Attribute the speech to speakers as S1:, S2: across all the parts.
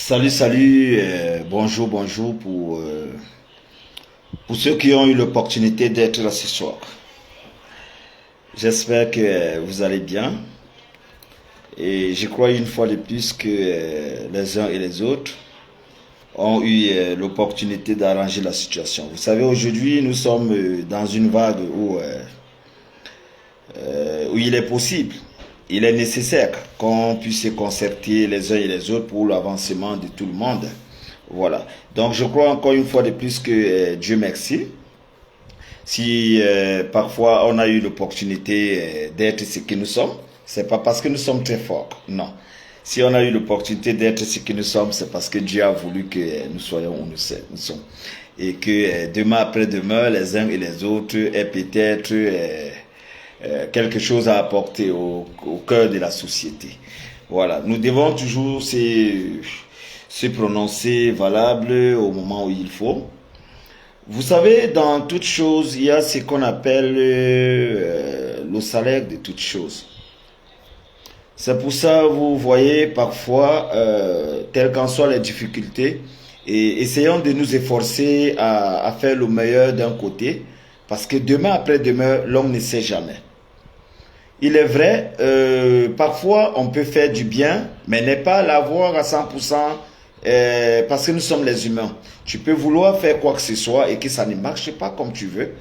S1: Salut, salut, bonjour, bonjour pour ceux qui ont eu l'opportunité d'être là ce soir. J'espère que vous allez bien et je crois une fois de plus que les uns et les autres ont eu l'opportunité d'arranger la situation. Vous savez, aujourd'hui, nous sommes dans une vague où il est possible, il est nécessaire qu'on puisse se concerter les uns et les autres pour l'avancement de tout le monde. Voilà. Donc je crois encore une fois de plus que Dieu merci. Si parfois on a eu l'opportunité d'être ce que nous sommes, c'est pas parce que nous sommes très forts, non. Si on a eu l'opportunité d'être ce que nous sommes, c'est parce que Dieu a voulu que nous soyons où nous sommes. Et que demain après-demain, les uns et les autres aient peut-être quelque chose à apporter au cœur de la société. Voilà, nous devons toujours se prononcer valable au moment où il faut. Vous savez, dans toute chose, il y a ce qu'on appelle le salaire de toute chose. C'est pour ça, vous voyez, parfois, quelles qu'en soient les difficultés, et essayons de nous efforcer à faire le meilleur d'un côté, parce que demain après-demain, l'homme ne sait jamais. Il est vrai, parfois on peut faire du bien, mais n'est pas l'avoir à 100% parce que nous sommes les humains. Tu peux vouloir faire quoi que ce soit et que ça ne marche pas comme tu veux.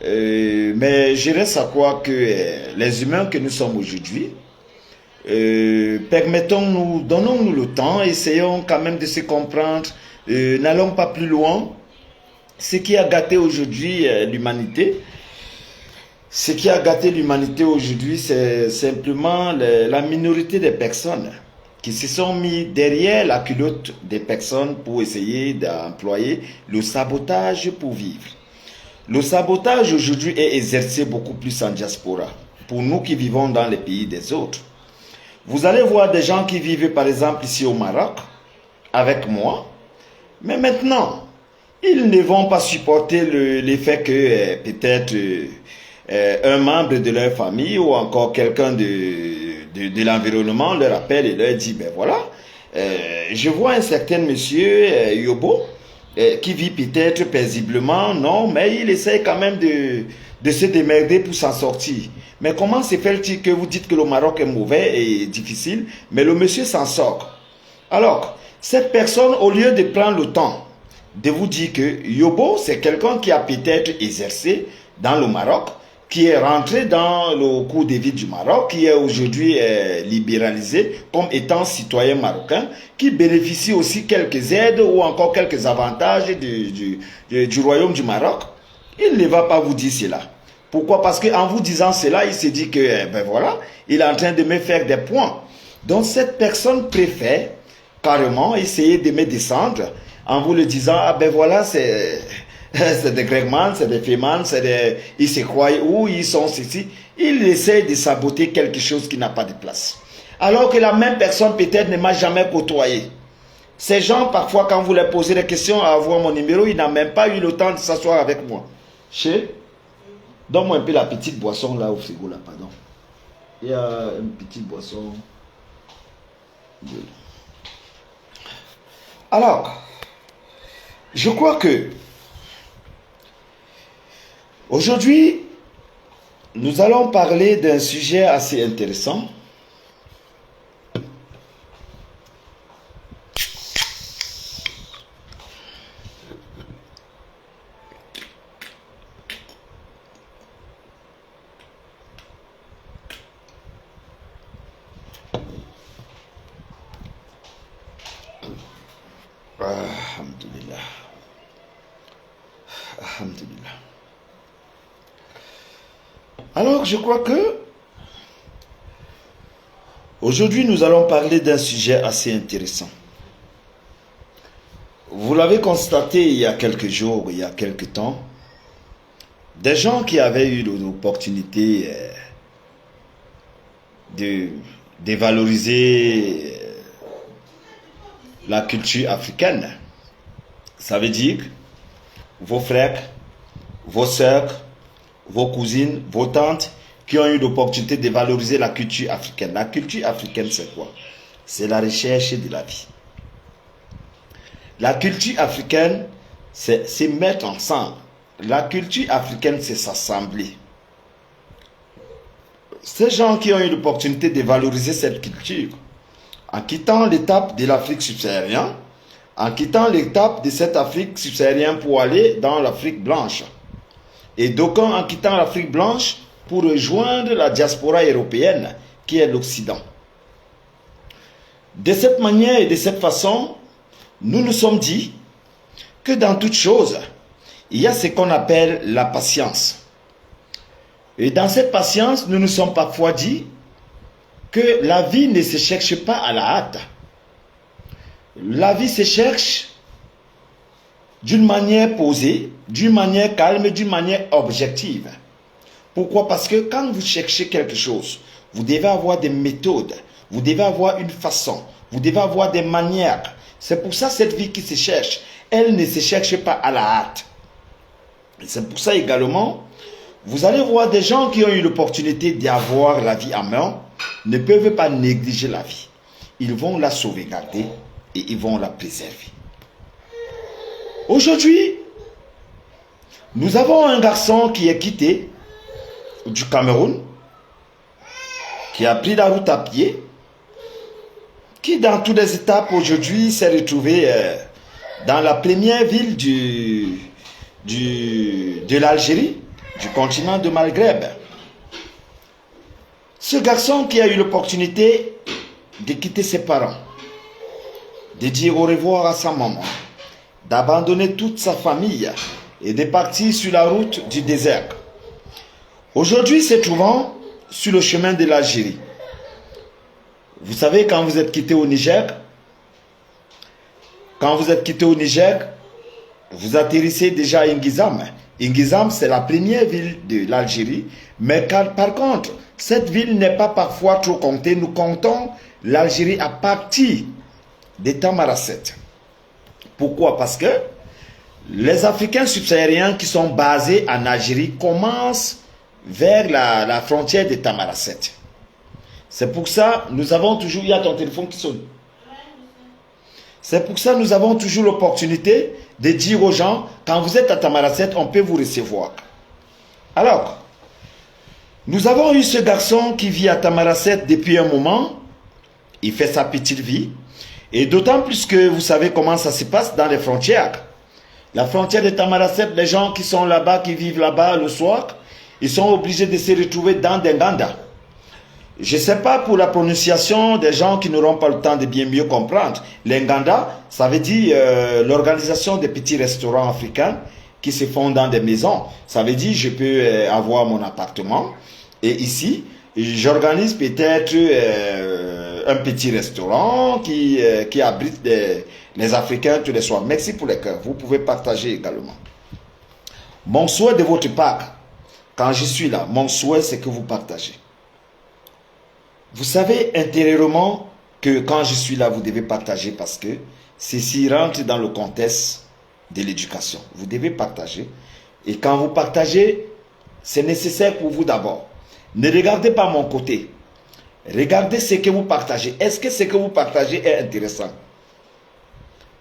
S1: Mais je reste à croire que les humains que nous sommes aujourd'hui, permettons-nous, donnons-nous le temps, essayons quand même de se comprendre, n'allons pas plus loin. Ce qui a gâté aujourd'hui l'humanité, ce qui a gâté l'humanité aujourd'hui, c'est simplement la minorité des personnes qui se sont mis derrière la culotte des personnes pour essayer d'employer le sabotage pour vivre. Le sabotage aujourd'hui est exercé beaucoup plus en diaspora, pour nous qui vivons dans les pays des autres. Vous allez voir des gens qui vivent par exemple ici au Maroc, avec moi, mais maintenant, ils ne vont pas supporter l'effet que peut-être un membre de leur famille ou encore quelqu'un de l'environnement leur appelle et leur dit, ben voilà, je vois un certain monsieur Yobo qui vit peut-être paisiblement, non, mais il essaie quand même de se démerder pour s'en sortir. Mais comment se fait-il que vous dites que le Maroc est mauvais et difficile, mais le monsieur s'en sort? Alors, cette personne, au lieu de prendre le temps de vous dire que Yobo, c'est quelqu'un qui a peut-être exercé dans le Maroc, qui est rentré dans le cours de vie du Maroc, qui est aujourd'hui libéralisé comme étant citoyen marocain, qui bénéficie aussi quelques aides ou encore quelques avantages du royaume du Maroc, il ne va pas vous dire cela. Pourquoi? Parce qu'en vous disant cela, il se dit que, ben voilà, il est en train de me faire des points. Donc cette personne préfère carrément essayer de me descendre en vous le disant, ah ben voilà, c'est des Gregman, c'est des Féman, c'est des... Ils se croient où, ils sont ceci. Ils essaient de saboter quelque chose qui n'a pas de place. Alors que la même personne peut-être ne m'a jamais côtoyé. Ces gens, parfois, quand vous leur posez des questions à avoir mon numéro, ils n'ont même pas eu le temps de s'asseoir avec moi. Donne-moi un peu la petite boisson là au frigo là, pardon. Il y a une petite boisson. Alors, je crois que aujourd'hui, nous allons parler d'un sujet assez intéressant. Alhamdulillah. Alhamdulillah. Alors, je crois que aujourd'hui, nous allons parler d'un sujet assez intéressant. Vous l'avez constaté il y a quelques jours, il y a quelques temps, des gens qui avaient eu l'opportunité de valoriser la culture africaine. Ça veut dire que vos frères, vos sœurs, vos cousines, vos tantes qui ont eu l'opportunité de valoriser la culture africaine. La culture africaine, c'est quoi? C'est la recherche de la vie. La culture africaine, c'est mettre ensemble. La culture africaine, c'est s'assembler. Ces gens qui ont eu l'opportunité de valoriser cette culture, en quittant l'étape de l'Afrique subsaharienne, en quittant l'étape de cette Afrique subsaharienne pour aller dans l'Afrique blanche. Et d'aucuns en quittant l'Afrique blanche pour rejoindre la diaspora européenne qui est l'Occident. De cette manière et de cette façon, nous nous sommes dit que dans toute chose, il y a ce qu'on appelle la patience. Et dans cette patience, nous nous sommes parfois dit que la vie ne se cherche pas à la hâte. La vie se cherche d'une manière posée, d'une manière calme, d'une manière objective. Pourquoi? Parce que quand vous cherchez quelque chose, vous devez avoir des méthodes, vous devez avoir une façon, vous devez avoir des manières. C'est pour ça cette vie qui se cherche, elle ne se cherche pas à la hâte. C'est pour ça également, vous allez voir des gens qui ont eu l'opportunité d'avoir la vie en main, ne peuvent pas négliger la vie. Ils vont la sauvegarder et ils vont la préserver. Aujourd'hui, nous avons un garçon qui est quitté du Cameroun, qui a pris la route à pied, qui dans toutes les étapes aujourd'hui s'est retrouvé dans la première ville de l'Algérie, du continent de Maghreb. Ce garçon qui a eu l'opportunité de quitter ses parents, de dire au revoir à sa maman, d'abandonner toute sa famille et de partir sur la route du désert. Aujourd'hui, se trouvant sur le chemin de l'Algérie. Vous savez, quand vous êtes quitté au Niger, vous atterrissez déjà à Ingizam. Ingizam, c'est la première ville de l'Algérie. Mais par contre, cette ville n'est pas parfois trop comptée. Nous comptons l'Algérie à partir de Tamarasset. Pourquoi? Parce que les Africains subsahariens qui sont basés en Algérie commencent vers la frontière de Tamarasset. C'est pour ça nous avons toujours... Il y a ton téléphone qui sonne. C'est pour ça nous avons toujours l'opportunité de dire aux gens, quand vous êtes à Tamarasset, on peut vous recevoir. Alors, nous avons eu ce garçon qui vit à Tamarasset depuis un moment. Il fait sa petite vie. Et d'autant plus que vous savez comment ça se passe dans les frontières. La frontière de Tamarasset, les gens qui sont là-bas, qui vivent là-bas le soir, ils sont obligés de se retrouver dans des Nganda. Je ne sais pas pour la prononciation des gens qui n'auront pas le temps de bien mieux comprendre. Les Nganda, ça veut dire l'organisation des petits restaurants africains qui se font dans des maisons. Ça veut dire je peux avoir mon appartement et ici, j'organise peut-être un petit restaurant qui abrite les Africains tous les soirs. Merci pour les cœurs. Vous pouvez partager également. Mon souhait de votre part, quand je suis là, mon souhait c'est que vous partagez. Vous savez intérieurement que quand je suis là, vous devez partager parce que ceci rentre dans le contexte de l'éducation. Vous devez partager. Et quand vous partagez, c'est nécessaire pour vous d'abord. Ne regardez pas mon côté. Regardez ce que vous partagez. Est-ce que ce que vous partagez est intéressant?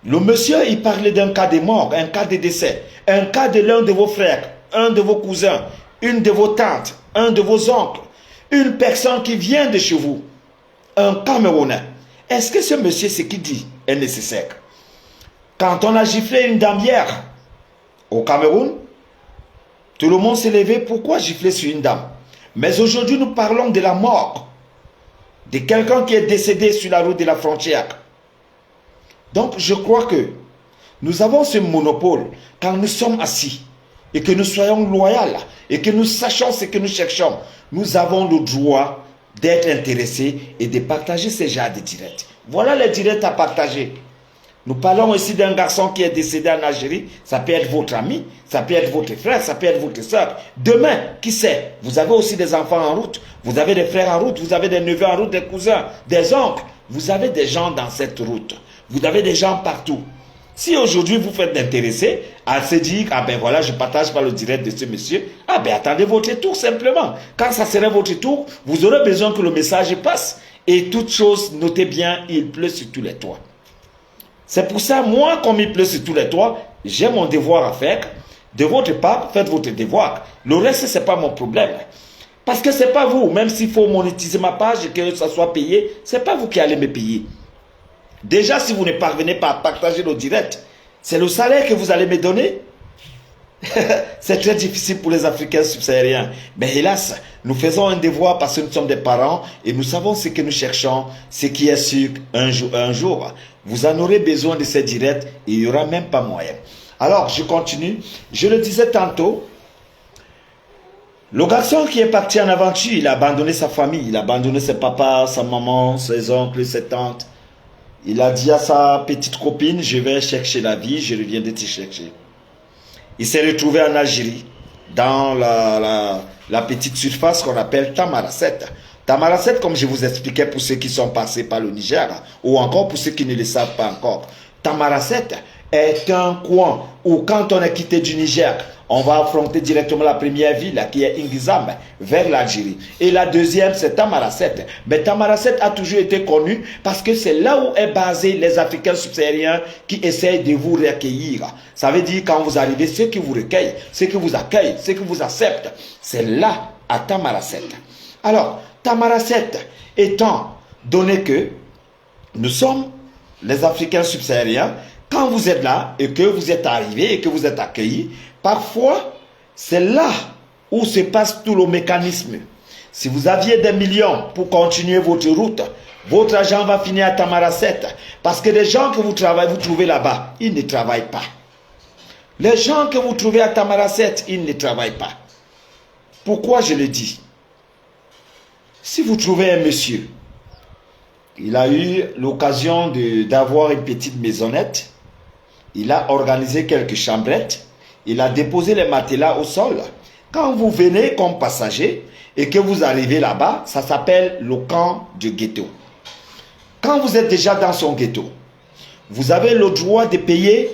S1: Le monsieur, il parlait d'un cas de mort, un cas de décès, un cas de l'un de vos frères, un de vos cousins, une de vos tantes, un de vos oncles, une personne qui vient de chez vous, un Camerounais. Est-ce que ce monsieur, ce qu'il dit, est nécessaire? Quand on a giflé une dame hier au Cameroun, tout le monde s'est levé. Pourquoi gifler sur une dame? Mais aujourd'hui, nous parlons de la mort de quelqu'un qui est décédé sur la route de la frontière. Donc, je crois que nous avons ce monopole quand nous sommes assis et que nous soyons loyaux et que nous sachions ce que nous cherchons. Nous avons le droit d'être intéressés et de partager ces genres de directs. Voilà les directs à partager. Nous parlons aussi d'un garçon qui est décédé en Algérie. Ça peut être votre ami, ça peut être votre frère, ça peut être votre soeur. Demain, qui sait, vous avez aussi des enfants en route, vous avez des frères en route, vous avez des neveux en route, des cousins, des oncles. Vous avez des gens dans cette route. Vous avez des gens partout. Si aujourd'hui vous faites d'intéressés à se dire, ah ben voilà, je partage pas le direct de ce monsieur, ah ben attendez votre tour simplement. Quand ça sera votre tour, vous aurez besoin que le message passe. Et toute chose, notez bien, il pleut sur tous les toits. C'est pour ça, moi, comme il pleut sur tous les toits, j'ai mon devoir à faire. De votre part, faites votre devoir. Le reste, ce n'est pas mon problème. Parce que ce n'est pas vous, même s'il faut monétiser ma page et que ça soit payé, ce n'est pas vous qui allez me payer. Déjà, si vous ne parvenez pas à partager nos directs, c'est le salaire que vous allez me donner. C'est très difficile pour les Africains subsahariens. Mais hélas, nous faisons un devoir parce que nous sommes des parents et nous savons ce que nous cherchons, ce qui est sûr un jour, vous en aurez besoin de ces directs et il n'y aura même pas moyen. Alors, je continue. Je le disais tantôt, le garçon qui est parti en aventure, il a abandonné sa famille, il a abandonné ses papas, sa maman, ses oncles, ses tantes. Il a dit à sa petite copine, je vais chercher la vie, je reviens de te chercher. Il s'est retrouvé en Algérie, dans la petite surface qu'on appelle Tamarasset. Tamarasset, comme je vous expliquais pour ceux qui sont passés par le Niger, ou encore pour ceux qui ne le savent pas encore. Tamarasset est un coin où quand on est quitté du Niger, on va affronter directement la première ville qui est Ingizam vers l'Algérie. Et la deuxième c'est Tamarasset. Mais Tamarasset a toujours été connu parce que c'est là où est basé les Africains subsahariens qui essayent de vous recueillir. Ça veut dire quand vous arrivez, ceux qui vous recueillent, ceux qui vous accueillent, ceux qui vous acceptent, c'est là à Tamarasset. Alors, Tamarasset étant donné que nous sommes les Africains subsahariens, quand vous êtes là et que vous êtes arrivés et que vous êtes accueillis, parfois, c'est là où se passe tout le mécanisme. Si vous aviez des millions pour continuer votre route, votre argent va finir à Tamarasset. Parce que les gens que vous trouvez là-bas, ils ne travaillent pas. Les gens que vous trouvez à Tamarasset, ils ne travaillent pas. Pourquoi je le dis? Si vous trouvez un monsieur, il a eu l'occasion d'avoir une petite maisonnette, il a organisé quelques chambrettes, il a déposé les matelas au sol. Quand vous venez comme passager et que vous arrivez là-bas, ça s'appelle le camp du ghetto. Quand vous êtes déjà dans son ghetto, vous avez le droit de payer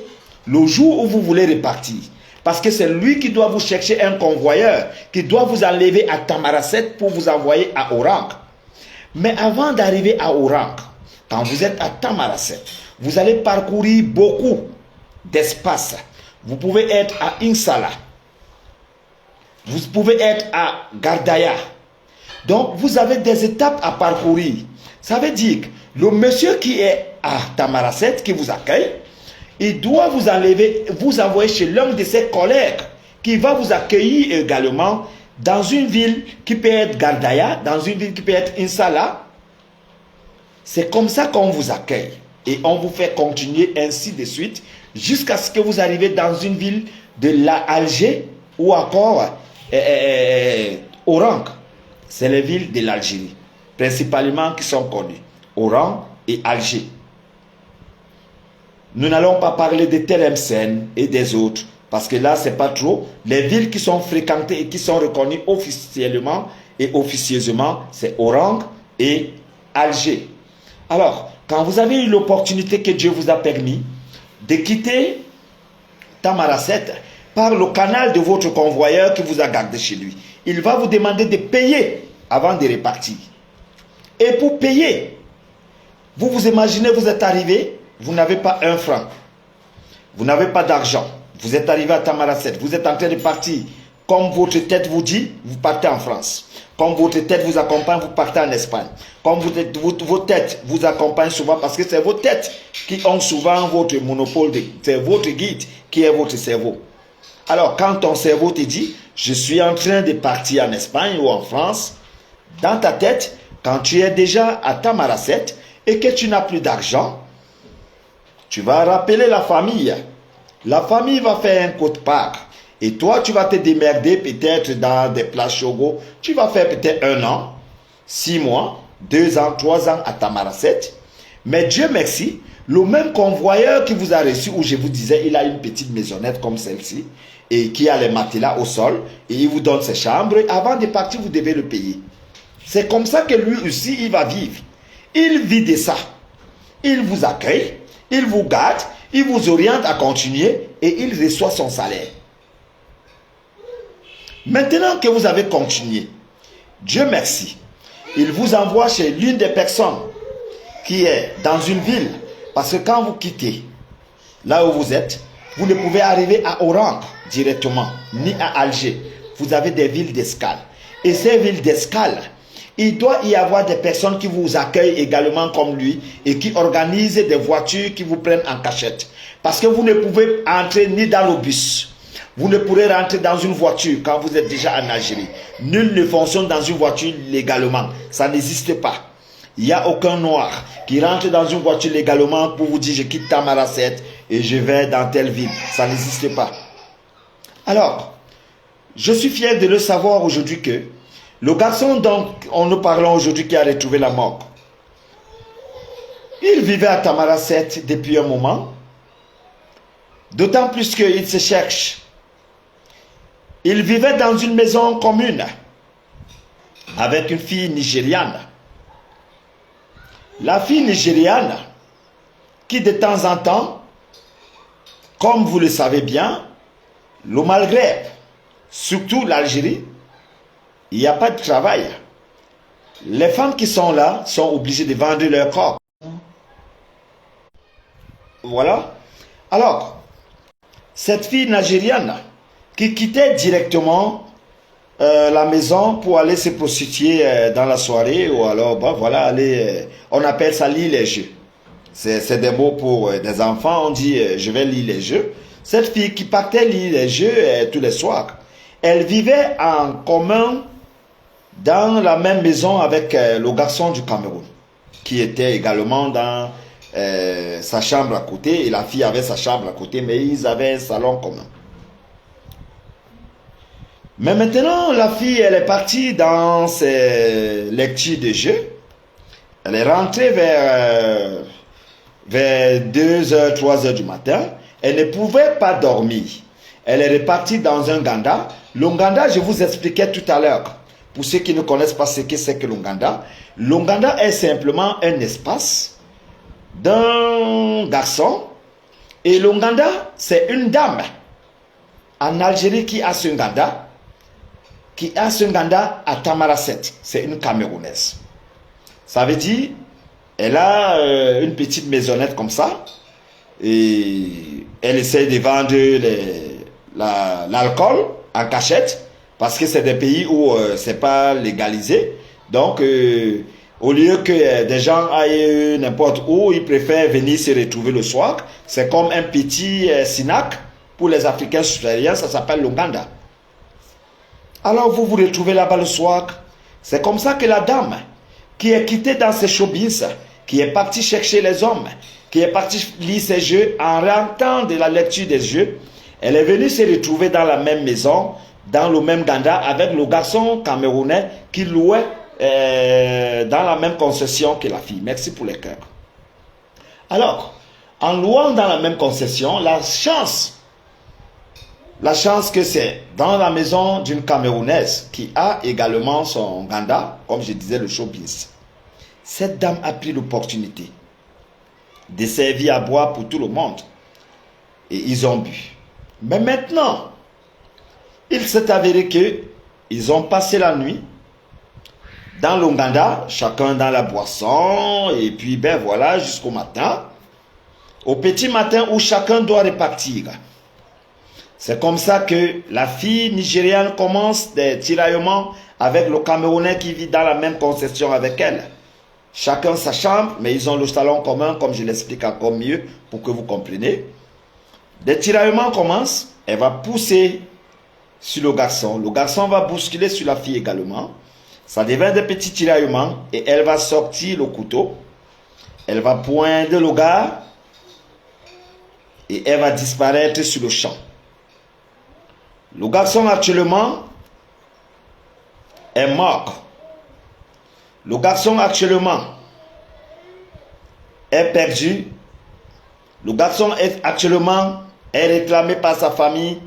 S1: le jour où vous voulez repartir. Parce que c'est lui qui doit vous chercher un convoyeur, qui doit vous enlever à Tamarasset pour vous envoyer à Orang. Mais avant d'arriver à Orang, quand vous êtes à Tamarasset, vous allez parcourir beaucoup d'espace. Vous pouvez être à Insala. Vous pouvez être à Gardaya. Donc, vous avez des étapes à parcourir. Ça veut dire que le monsieur qui est à Tamarasset, qui vous accueille, il doit vous enlever, vous envoyer chez l'un de ses collègues qui va vous accueillir également dans une ville qui peut être Gardaya, dans une ville qui peut être Insala. C'est comme ça qu'on vous accueille. Et on vous fait continuer ainsi de suite jusqu'à ce que vous arrivez dans une ville de l'Alger ou encore Oran. C'est les villes de l'Algérie, principalement qui sont connues. Oran et Alger. Nous n'allons pas parler de Tlemcen et des autres, parce que là, ce n'est pas trop. Les villes qui sont fréquentées et qui sont reconnues officiellement et officieusement, c'est Oran et Alger. Alors, quand vous avez eu l'opportunité que Dieu vous a permis de quitter Tamarasset par le canal de votre convoyeur qui vous a gardé chez lui, il va vous demander de payer avant de repartir. Et pour payer, vous vous imaginez, vous êtes arrivé, vous n'avez pas un franc, vous n'avez pas d'argent, vous êtes arrivé à Tamarasset, vous êtes en train de partir, comme votre tête vous dit, vous partez en France. Comme votre tête vous accompagne, vous partez en Espagne. Comme vos têtes vous accompagnent souvent, parce que c'est vos têtes qui ont souvent votre monopole, c'est votre guide qui est votre cerveau. Alors, quand ton cerveau te dit, je suis en train de partir en Espagne ou en France, dans ta tête, quand tu es déjà à Tamarasset et que tu n'as plus d'argent, tu vas rappeler la famille. La famille va faire un quote-part. Et toi, tu vas te démerder peut-être dans des places Chogo. Tu vas faire peut-être 1 an, 6 mois, 2 ans, 3 ans à Tamarasset. Mais Dieu merci, le même convoyeur qui vous a reçu, où je vous disais, il a une petite maisonnette comme celle-ci, et qui a les matelas au sol, et il vous donne ses chambres. Avant de partir, vous devez le payer. C'est comme ça que lui aussi, il va vivre. Il vit de ça. Il vous accueille, il vous garde, il vous oriente à continuer, et il reçoit son salaire. Maintenant que vous avez continué, Dieu merci, il vous envoie chez l'une des personnes qui est dans une ville Parce que quand vous quittez là où vous êtes, vous ne pouvez arriver à Oran directement, ni à Alger. Vous avez des villes d'escale. Et ces villes d'escale, il doit y avoir des personnes qui vous accueillent également comme lui et qui organisent des voitures qui vous prennent en cachette. Parce que vous ne pouvez entrer ni dans le bus. Vous ne pourrez rentrer dans une voiture quand vous êtes déjà en Algérie. Nul ne fonctionne dans une voiture légalement. Ça n'existe pas. Il n'y a aucun noir qui rentre dans une voiture légalement pour vous dire je quitte Tamaracet et je vais dans telle ville. Ça n'existe pas. Alors, je suis fier de le savoir aujourd'hui que le garçon dont nous parlons aujourd'hui qui a retrouvé la mort, il vivait à Tamaracet depuis un moment. D'autant plus qu'il se cherche. Il vivait dans une maison commune avec une fille nigériane. La fille nigériane qui de temps en temps, comme vous le savez bien, le Maghreb, surtout l'Algérie, il n'y a pas de travail. Les femmes qui sont là sont obligées de vendre leur corps. Voilà. Alors, cette fille nigériane qui quittait directement la maison pour aller se prostituer dans la soirée ou alors, bah, voilà, aller, on appelle ça lire les jeux. C'est des mots pour des enfants, on dit je vais lire les jeux. Cette fille qui partait lire les jeux tous les soirs, elle vivait en commun dans la même maison avec le garçon du Cameroun, qui était également dans sa chambre à côté, et la fille avait sa chambre à côté, mais ils avaient un salon commun. Mais maintenant, la fille, elle est partie dans ses lectures de jeux. Elle est rentrée vers 2h, 3h du matin. Elle ne pouvait pas dormir. Elle est repartie dans un Nganda. Le Nganda, je vous expliquais tout à l'heure. Pour ceux qui ne connaissent pas ce que c'est que le Nganda est simplement un espace d'un garçon. Et le Nganda, c'est une dame en Algérie qui a ce Nganda. Qui a ce Nganda à Tamaracet. C'est une Camerounaise. Ça veut dire, elle a une petite maisonnette comme ça. Et elle essaie de vendre l'alcool en cachette. Parce que c'est des pays où c'est pas légalisé. Donc, au lieu que des gens aillent n'importe où, ils préfèrent venir se retrouver le soir. C'est comme un petit Sinac. Pour les Africains subsahariens, ça s'appelle l'Ouganda. Alors vous vous retrouvez là-bas le soir. C'est comme ça que la dame, qui est quittée dans ses showbiz, qui est partie chercher les hommes, qui est partie lire ses jeux, en rentrant de la lecture des jeux, elle est venue se retrouver dans la même maison, dans le même Ganda, avec le garçon camerounais qui louait dans la même concession que la fille. Merci pour les cœurs. Alors, en louant dans la même concession, la chance que c'est dans la maison d'une Camerounaise qui a également son Ganda, comme je disais, le showbiz. Cette dame a pris l'opportunité de servir à boire pour tout le monde. Et ils ont bu. Mais maintenant, il s'est avéré qu'ils ont passé la nuit dans le Ganda, chacun dans la boisson, et puis ben voilà, jusqu'au matin. Au petit matin où chacun doit repartir. C'est comme ça que la fille nigériane commence des tiraillements avec le Camerounais qui vit dans la même concession avec elle. Chacun sa chambre, mais ils ont le salon commun, comme je l'explique encore mieux pour que vous compreniez. Des tiraillements commencent, elle va pousser sur le garçon va bousculer sur la fille également. Ça devient des petits tiraillements et elle va sortir le couteau, elle va poindre le gars et elle va disparaître sur le champ. Le garçon actuellement est mort. Le garçon actuellement est perdu. Le garçon actuellement est réclamé par sa famille.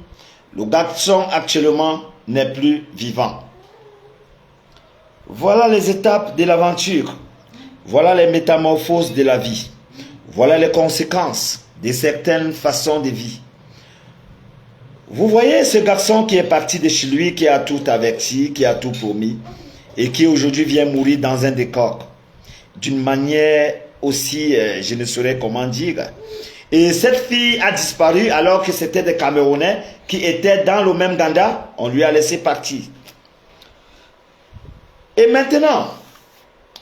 S1: Le garçon actuellement n'est plus vivant. Voilà les étapes de l'aventure. Voilà les métamorphoses de la vie. Voilà les conséquences de certaines façons de vie. Vous voyez ce garçon qui est parti de chez lui, qui a tout averti, qui a tout promis, et qui aujourd'hui vient mourir dans un décor d'une manière aussi, je ne saurais comment dire. Et cette fille a disparu alors que c'était des Camerounais qui étaient dans le même Ganda. On lui a laissé partir. Et maintenant,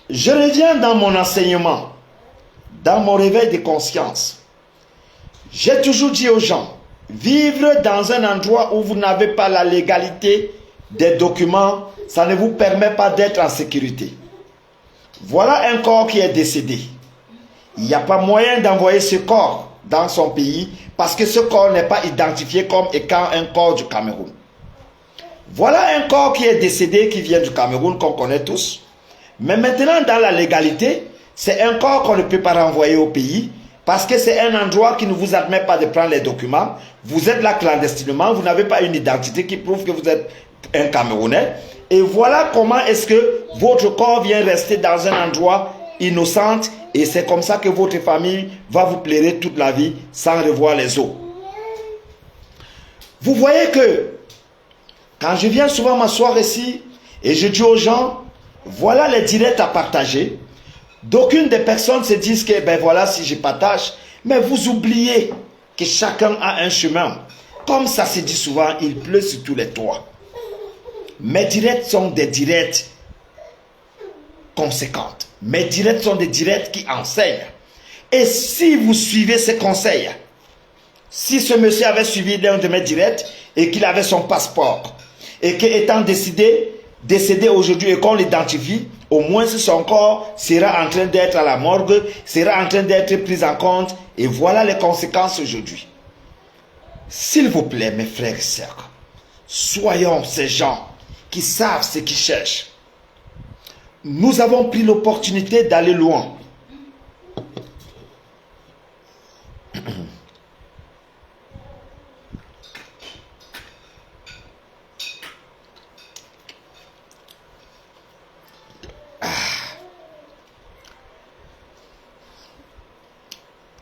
S1: je reviens dans mon enseignement, dans mon réveil de conscience. J'ai toujours dit aux gens, vivre dans un endroit où vous n'avez pas la légalité des documents, ça ne vous permet pas d'être en sécurité. Voilà un corps qui est décédé. Il n'y a pas moyen d'envoyer ce corps dans son pays parce que ce corps n'est pas identifié comme étant un corps du Cameroun. Voilà un corps qui est décédé, qui vient du Cameroun, qu'on connaît tous. Mais maintenant, dans la légalité, c'est un corps qu'on ne peut pas renvoyer au pays parce que c'est un endroit qui ne vous admet pas de prendre les documents. Vous êtes là clandestinement, vous n'avez pas une identité qui prouve que vous êtes un Camerounais. Et voilà comment est-ce que votre corps vient rester dans un endroit innocent et c'est comme ça que votre famille va vous plairer toute la vie sans revoir les os. Vous voyez que quand je viens souvent m'asseoir ici et je dis aux gens, voilà les directs à partager, d'aucunes des personnes se disent que ben voilà si je partage, mais vous oubliez que chacun a un chemin. Comme ça se dit souvent, il pleut sur tous les toits. Mes directs sont des directs conséquentes. Mes directs sont des directs qui enseignent. Et si vous suivez ces conseils, si ce monsieur avait suivi l'un de mes directs et qu'il avait son passeport, et qu'étant décédé aujourd'hui et qu'on l'identifie, au moins son corps sera en train d'être à la morgue, sera en train d'être pris en compte, et voilà les conséquences aujourd'hui. S'il vous plaît, mes frères et sœurs, soyons ces gens qui savent ce qu'ils cherchent. Nous avons pris l'opportunité d'aller loin.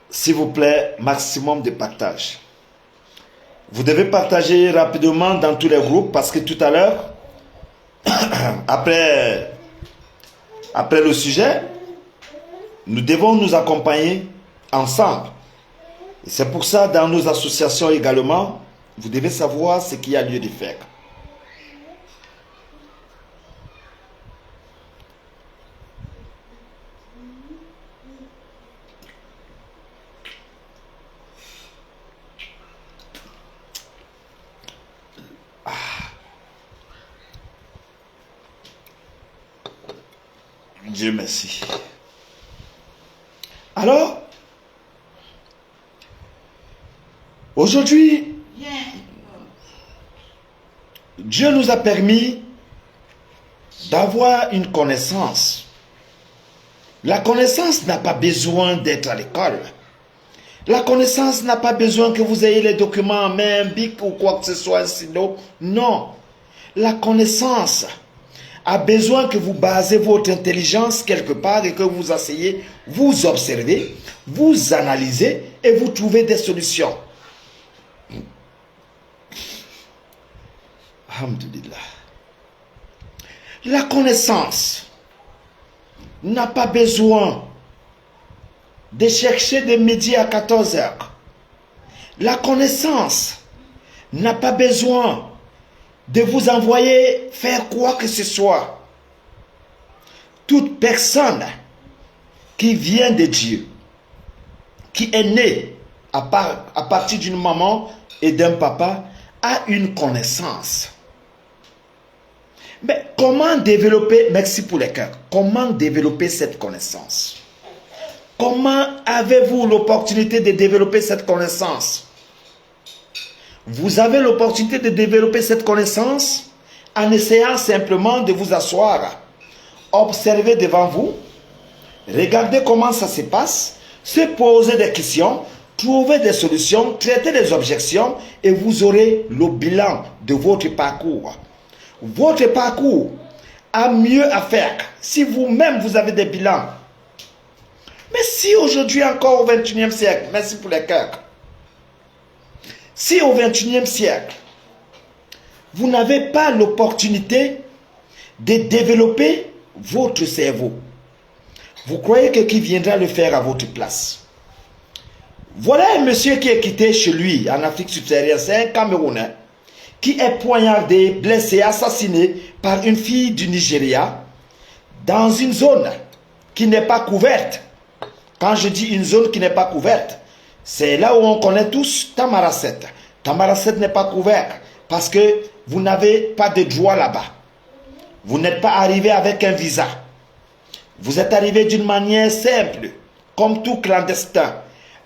S1: S'il vous plaît, maximum de partage. Vous devez partager rapidement dans tous les groupes parce que tout à l'heure, après le sujet, nous devons nous accompagner ensemble. Et c'est pour ça, dans nos associations également, vous devez savoir ce qu'il y a lieu de faire. Dieu merci. Alors, aujourd'hui, Dieu nous a permis d'avoir une connaissance. La connaissance n'a pas besoin d'être à l'école. La connaissance n'a pas besoin que vous ayez les documents en main, un bic ou quoi que ce soit, sinon, non. La connaissance a besoin que vous basez votre intelligence quelque part et que vous asseyez, vous observez, vous analysez et vous trouvez des solutions. Alhamdulillah. La connaissance n'a pas besoin de chercher de midi à 14 heures. La connaissance n'a pas besoin de vous envoyer faire quoi que ce soit. Toute personne qui vient de Dieu, qui est née à partir d'une maman et d'un papa, a une connaissance. Mais comment développer, merci pour les cœurs, comment développer cette connaissance? Comment avez-vous l'opportunité de développer cette connaissance? Vous avez l'opportunité de développer cette connaissance en essayant simplement de vous asseoir, observer devant vous, regarder comment ça se passe, se poser des questions, trouver des solutions, traiter des objections et vous aurez le bilan de votre parcours. Votre parcours a mieux à faire si vous-même vous avez des bilans. Mais si aujourd'hui encore au XXIe siècle, merci pour les cœurs, si au XXIe siècle, vous n'avez pas l'opportunité de développer votre cerveau, Vous croyez que qui viendra le faire à votre place? Voilà un monsieur qui est quitté chez lui en Afrique subsaharienne, c'est un Camerounais, qui est poignardé, blessé, assassiné par une fille du Nigeria dans une zone qui n'est pas couverte. Quand je dis une zone qui n'est pas couverte, c'est là où on connaît tous Tamaracet. Tamaracet n'est pas couvert parce que vous n'avez pas de droit là-bas. Vous n'êtes pas arrivé avec un visa. Vous êtes arrivé d'une manière simple, comme tout clandestin.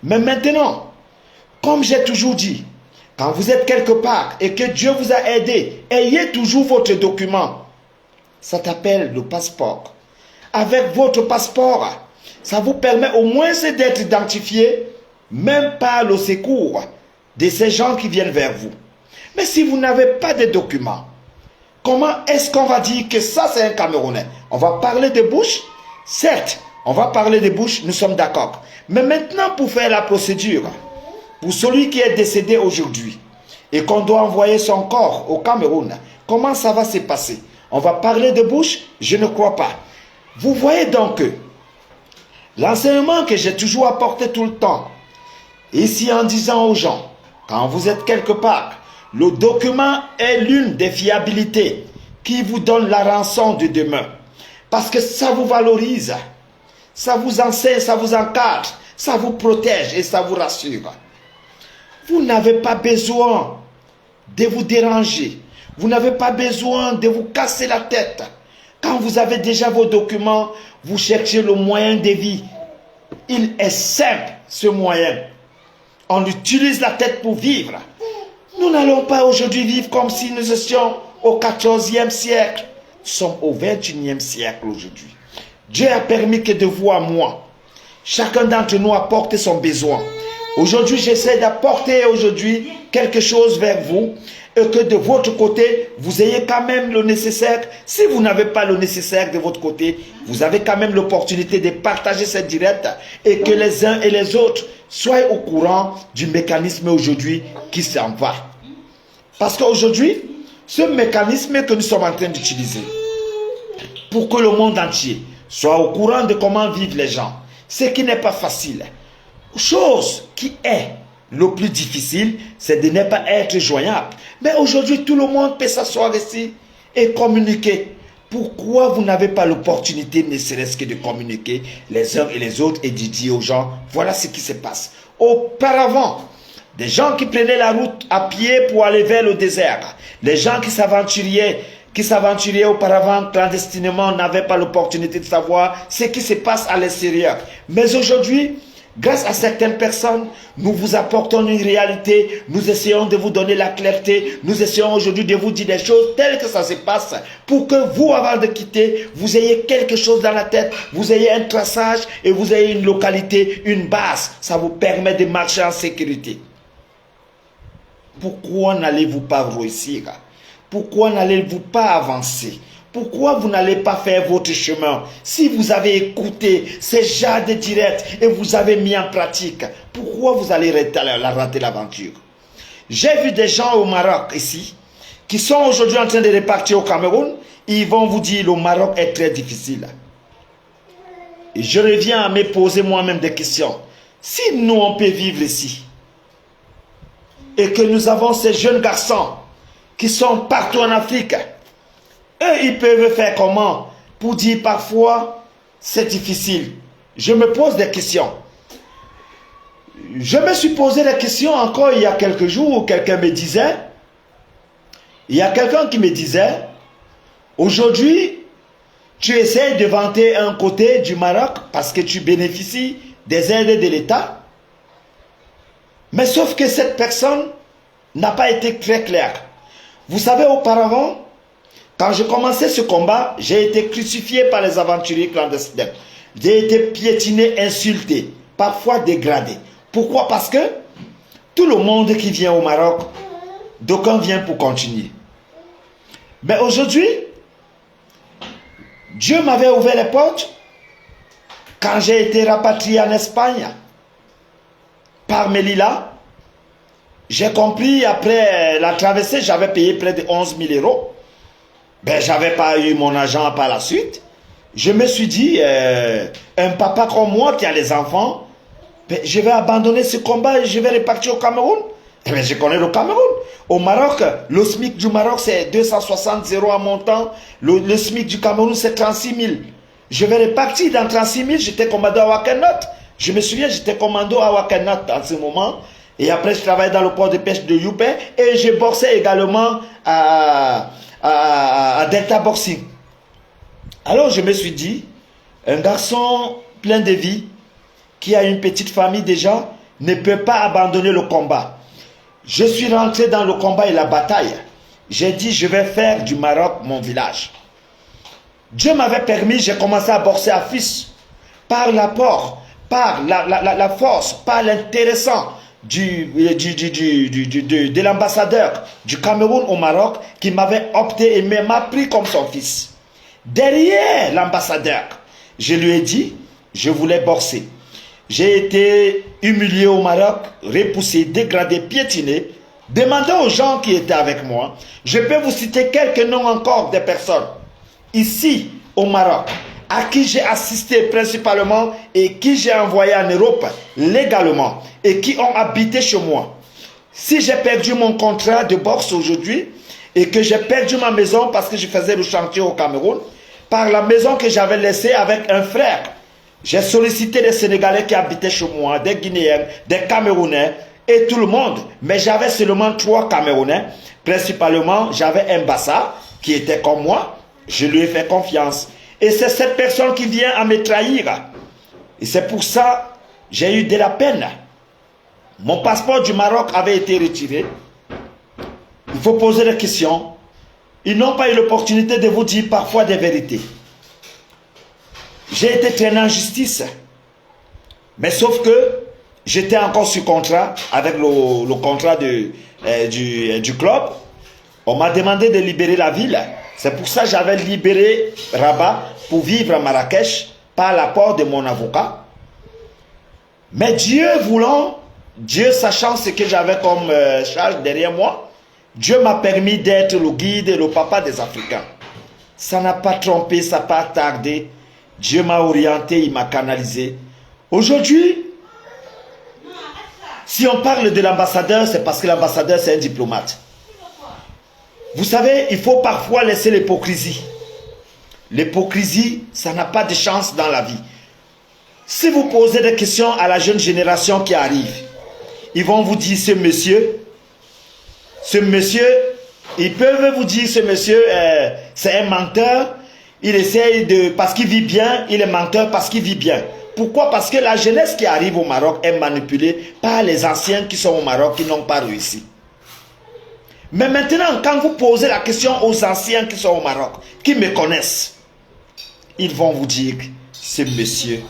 S1: Mais maintenant, comme j'ai toujours dit, quand vous êtes quelque part et que Dieu vous a aidé, ayez toujours votre document. Ça s'appelle le passeport. Avec votre passeport, ça vous permet au moins d'être identifié, même par le secours de ces gens qui viennent vers vous. Mais si vous n'avez pas de documents, comment est-ce qu'on va dire que ça c'est un Camerounais? On va parler de bouche? Certes, on va parler de bouche, nous sommes d'accord. Mais maintenant pour faire la procédure, pour celui qui est décédé aujourd'hui et qu'on doit envoyer son corps au Cameroun, comment ça va se passer? On va parler de bouche? Je ne crois pas. Vous voyez donc que l'enseignement que j'ai toujours apporté tout le temps, ici en disant aux gens, quand vous êtes quelque part, le document est l'une des fiabilités qui vous donne la rançon de demain. Parce que ça vous valorise, ça vous enseigne, ça vous encadre, ça vous protège et ça vous rassure. Vous n'avez pas besoin de vous déranger. Vous n'avez pas besoin de vous casser la tête. Quand vous avez déjà vos documents, vous cherchez le moyen de vie. Il est simple, ce moyen. On utilise la tête pour vivre. Nous n'allons pas aujourd'hui vivre comme si nous étions au 14e siècle. Nous sommes au 21e siècle aujourd'hui. Dieu a permis que de vous à moi, chacun d'entre nous apporte son besoin. Aujourd'hui, j'essaie d'apporter aujourd'hui quelque chose vers vous et que de votre côté, vous ayez quand même le nécessaire. Si vous n'avez pas le nécessaire de votre côté, vous avez quand même l'opportunité de partager cette directe et que les uns et les autres soient au courant du mécanisme aujourd'hui qui s'en va. Parce qu'aujourd'hui, ce mécanisme que nous sommes en train d'utiliser pour que le monde entier soit au courant de comment vivent les gens, ce qui n'est pas facile. Chose qui est le plus difficile, c'est de ne pas être joignable. Mais aujourd'hui, tout le monde peut s'asseoir ici et communiquer. Pourquoi vous n'avez pas l'opportunité, ne serait-ce que de communiquer les uns et les autres et de dire aux gens, voilà ce qui se passe. Auparavant, des gens qui prenaient la route à pied pour aller vers le désert, les gens qui s'aventuraient auparavant clandestinement n'avaient pas l'opportunité de savoir ce qui se passe à l'extérieur. Mais aujourd'hui, grâce à certaines personnes, nous vous apportons une réalité, nous essayons de vous donner la clarté, nous essayons aujourd'hui de vous dire des choses telles que ça se passe pour que vous, avant de quitter, vous ayez quelque chose dans la tête, vous ayez un traçage et vous ayez une localité, une base. Ça vous permet de marcher en sécurité. Pourquoi n'allez-vous pas réussir? Pourquoi n'allez-vous pas avancer? Pourquoi vous n'allez pas faire votre chemin? Si vous avez écouté ces genres de directs et vous avez mis en pratique, pourquoi vous allez rater l'aventure? J'ai vu des gens au Maroc ici, qui sont aujourd'hui en train de repartir au Cameroun, ils vont vous dire le Maroc est très difficile. Et je reviens à me poser moi-même des questions. Si nous on peut vivre ici, et que nous avons ces jeunes garçons qui sont partout en Afrique, eux, ils peuvent faire comment pour dire parfois c'est difficile? Je me pose des questions. Je me suis posé des questions encore il y a quelques jours où quelqu'un me disait, il y a quelqu'un qui me disait, aujourd'hui, tu essaies de vanter un côté du Maroc parce que tu bénéficies des aides de l'État. Mais sauf que cette personne n'a pas été très claire. Vous savez, auparavant, quand je commençais ce combat, j'ai été crucifié par les aventuriers clandestins. J'ai été piétiné, insulté, parfois dégradé. Pourquoi? Parce que tout le monde qui vient au Maroc, d'aucuns viennent pour continuer. Mais aujourd'hui, Dieu m'avait ouvert les portes quand j'ai été rapatrié en Espagne par Melilla. J'ai compris, après la traversée, j'avais payé près de 11 000 €. Ben, j'avais pas eu mon argent par la suite. Je me suis dit, un papa comme moi qui a les enfants, ben, je vais abandonner ce combat et je vais repartir au Cameroun. Eh bien, je connais le Cameroun. Au Maroc, le SMIC du Maroc, c'est 260 € à mon temps. Le SMIC du Cameroun, c'est 36 000. Je vais repartir dans 36 000. J'étais commando à Wakenot. Je me souviens, j'étais commando à Wakenot en ce moment. Et après, je travaillais dans le port de pêche de Youpé. Et je boxais également à Delta Boxing. Alors, je me suis dit, un garçon plein de vie, qui a une petite famille déjà, ne peut pas abandonner le combat. Je suis rentré dans le combat et la bataille. J'ai dit, je vais faire du Maroc mon village. Dieu m'avait permis, j'ai commencé à boxer à Fils. Par l'apport, par la force, par l'intéressant de l'ambassadeur du Cameroun au Maroc qui m'avait opté et m'a pris comme son fils. Derrière l'ambassadeur, je lui ai dit, je voulais boxer. J'ai été humilié au Maroc, repoussé, dégradé, piétiné. Demandez aux gens qui étaient avec moi. Je peux vous citer quelques noms encore des personnes ici au Maroc à qui j'ai assisté principalement et qui j'ai envoyé en Europe légalement et qui ont habité chez moi. Si j'ai perdu mon contrat de boxe aujourd'hui et que j'ai perdu ma maison parce que je faisais le chantier au Cameroun, par la maison que j'avais laissée avec un frère, j'ai sollicité des Sénégalais qui habitaient chez moi, des Guinéens, des Camerounais et tout le monde. Mais j'avais seulement 3 Camerounais. Principalement, j'avais un Bassa qui était comme moi. Je lui ai fait confiance. Et c'est cette personne qui vient à me trahir. Et c'est pour ça que j'ai eu de la peine. Mon passeport du Maroc avait été retiré. Il faut poser des questions. Ils n'ont pas eu l'opportunité de vous dire parfois des vérités. J'ai été traîné en justice. Mais sauf que j'étais encore sur contrat avec le contrat du club. On m'a demandé de libérer la ville. C'est pour ça que j'avais libéré Rabat pour vivre à Marrakech par l'apport de mon avocat. Mais Dieu voulant, Dieu sachant ce que j'avais comme charge derrière moi, Dieu m'a permis d'être le guide et le papa des Africains. Ça n'a pas trompé, ça n'a pas tardé. Dieu m'a orienté, il m'a canalisé. Aujourd'hui, si on parle de l'ambassadeur, c'est parce que l'ambassadeur, c'est un diplomate. Vous savez, il faut parfois laisser l'hypocrisie. L'hypocrisie, ça n'a pas de chance dans la vie. Si vous posez des questions à la jeune génération qui arrive, ils vont vous dire, ce monsieur, ils peuvent vous dire, ce monsieur, c'est un menteur, il essaye de, parce qu'il vit bien, il est menteur parce qu'il vit bien. Pourquoi? Parce que la jeunesse qui arrive au Maroc est manipulée par les anciens qui sont au Maroc qui n'ont pas réussi. Mais maintenant, quand vous posez la question aux anciens qui sont au Maroc, qui me connaissent, ils vont vous dire, ce monsieur,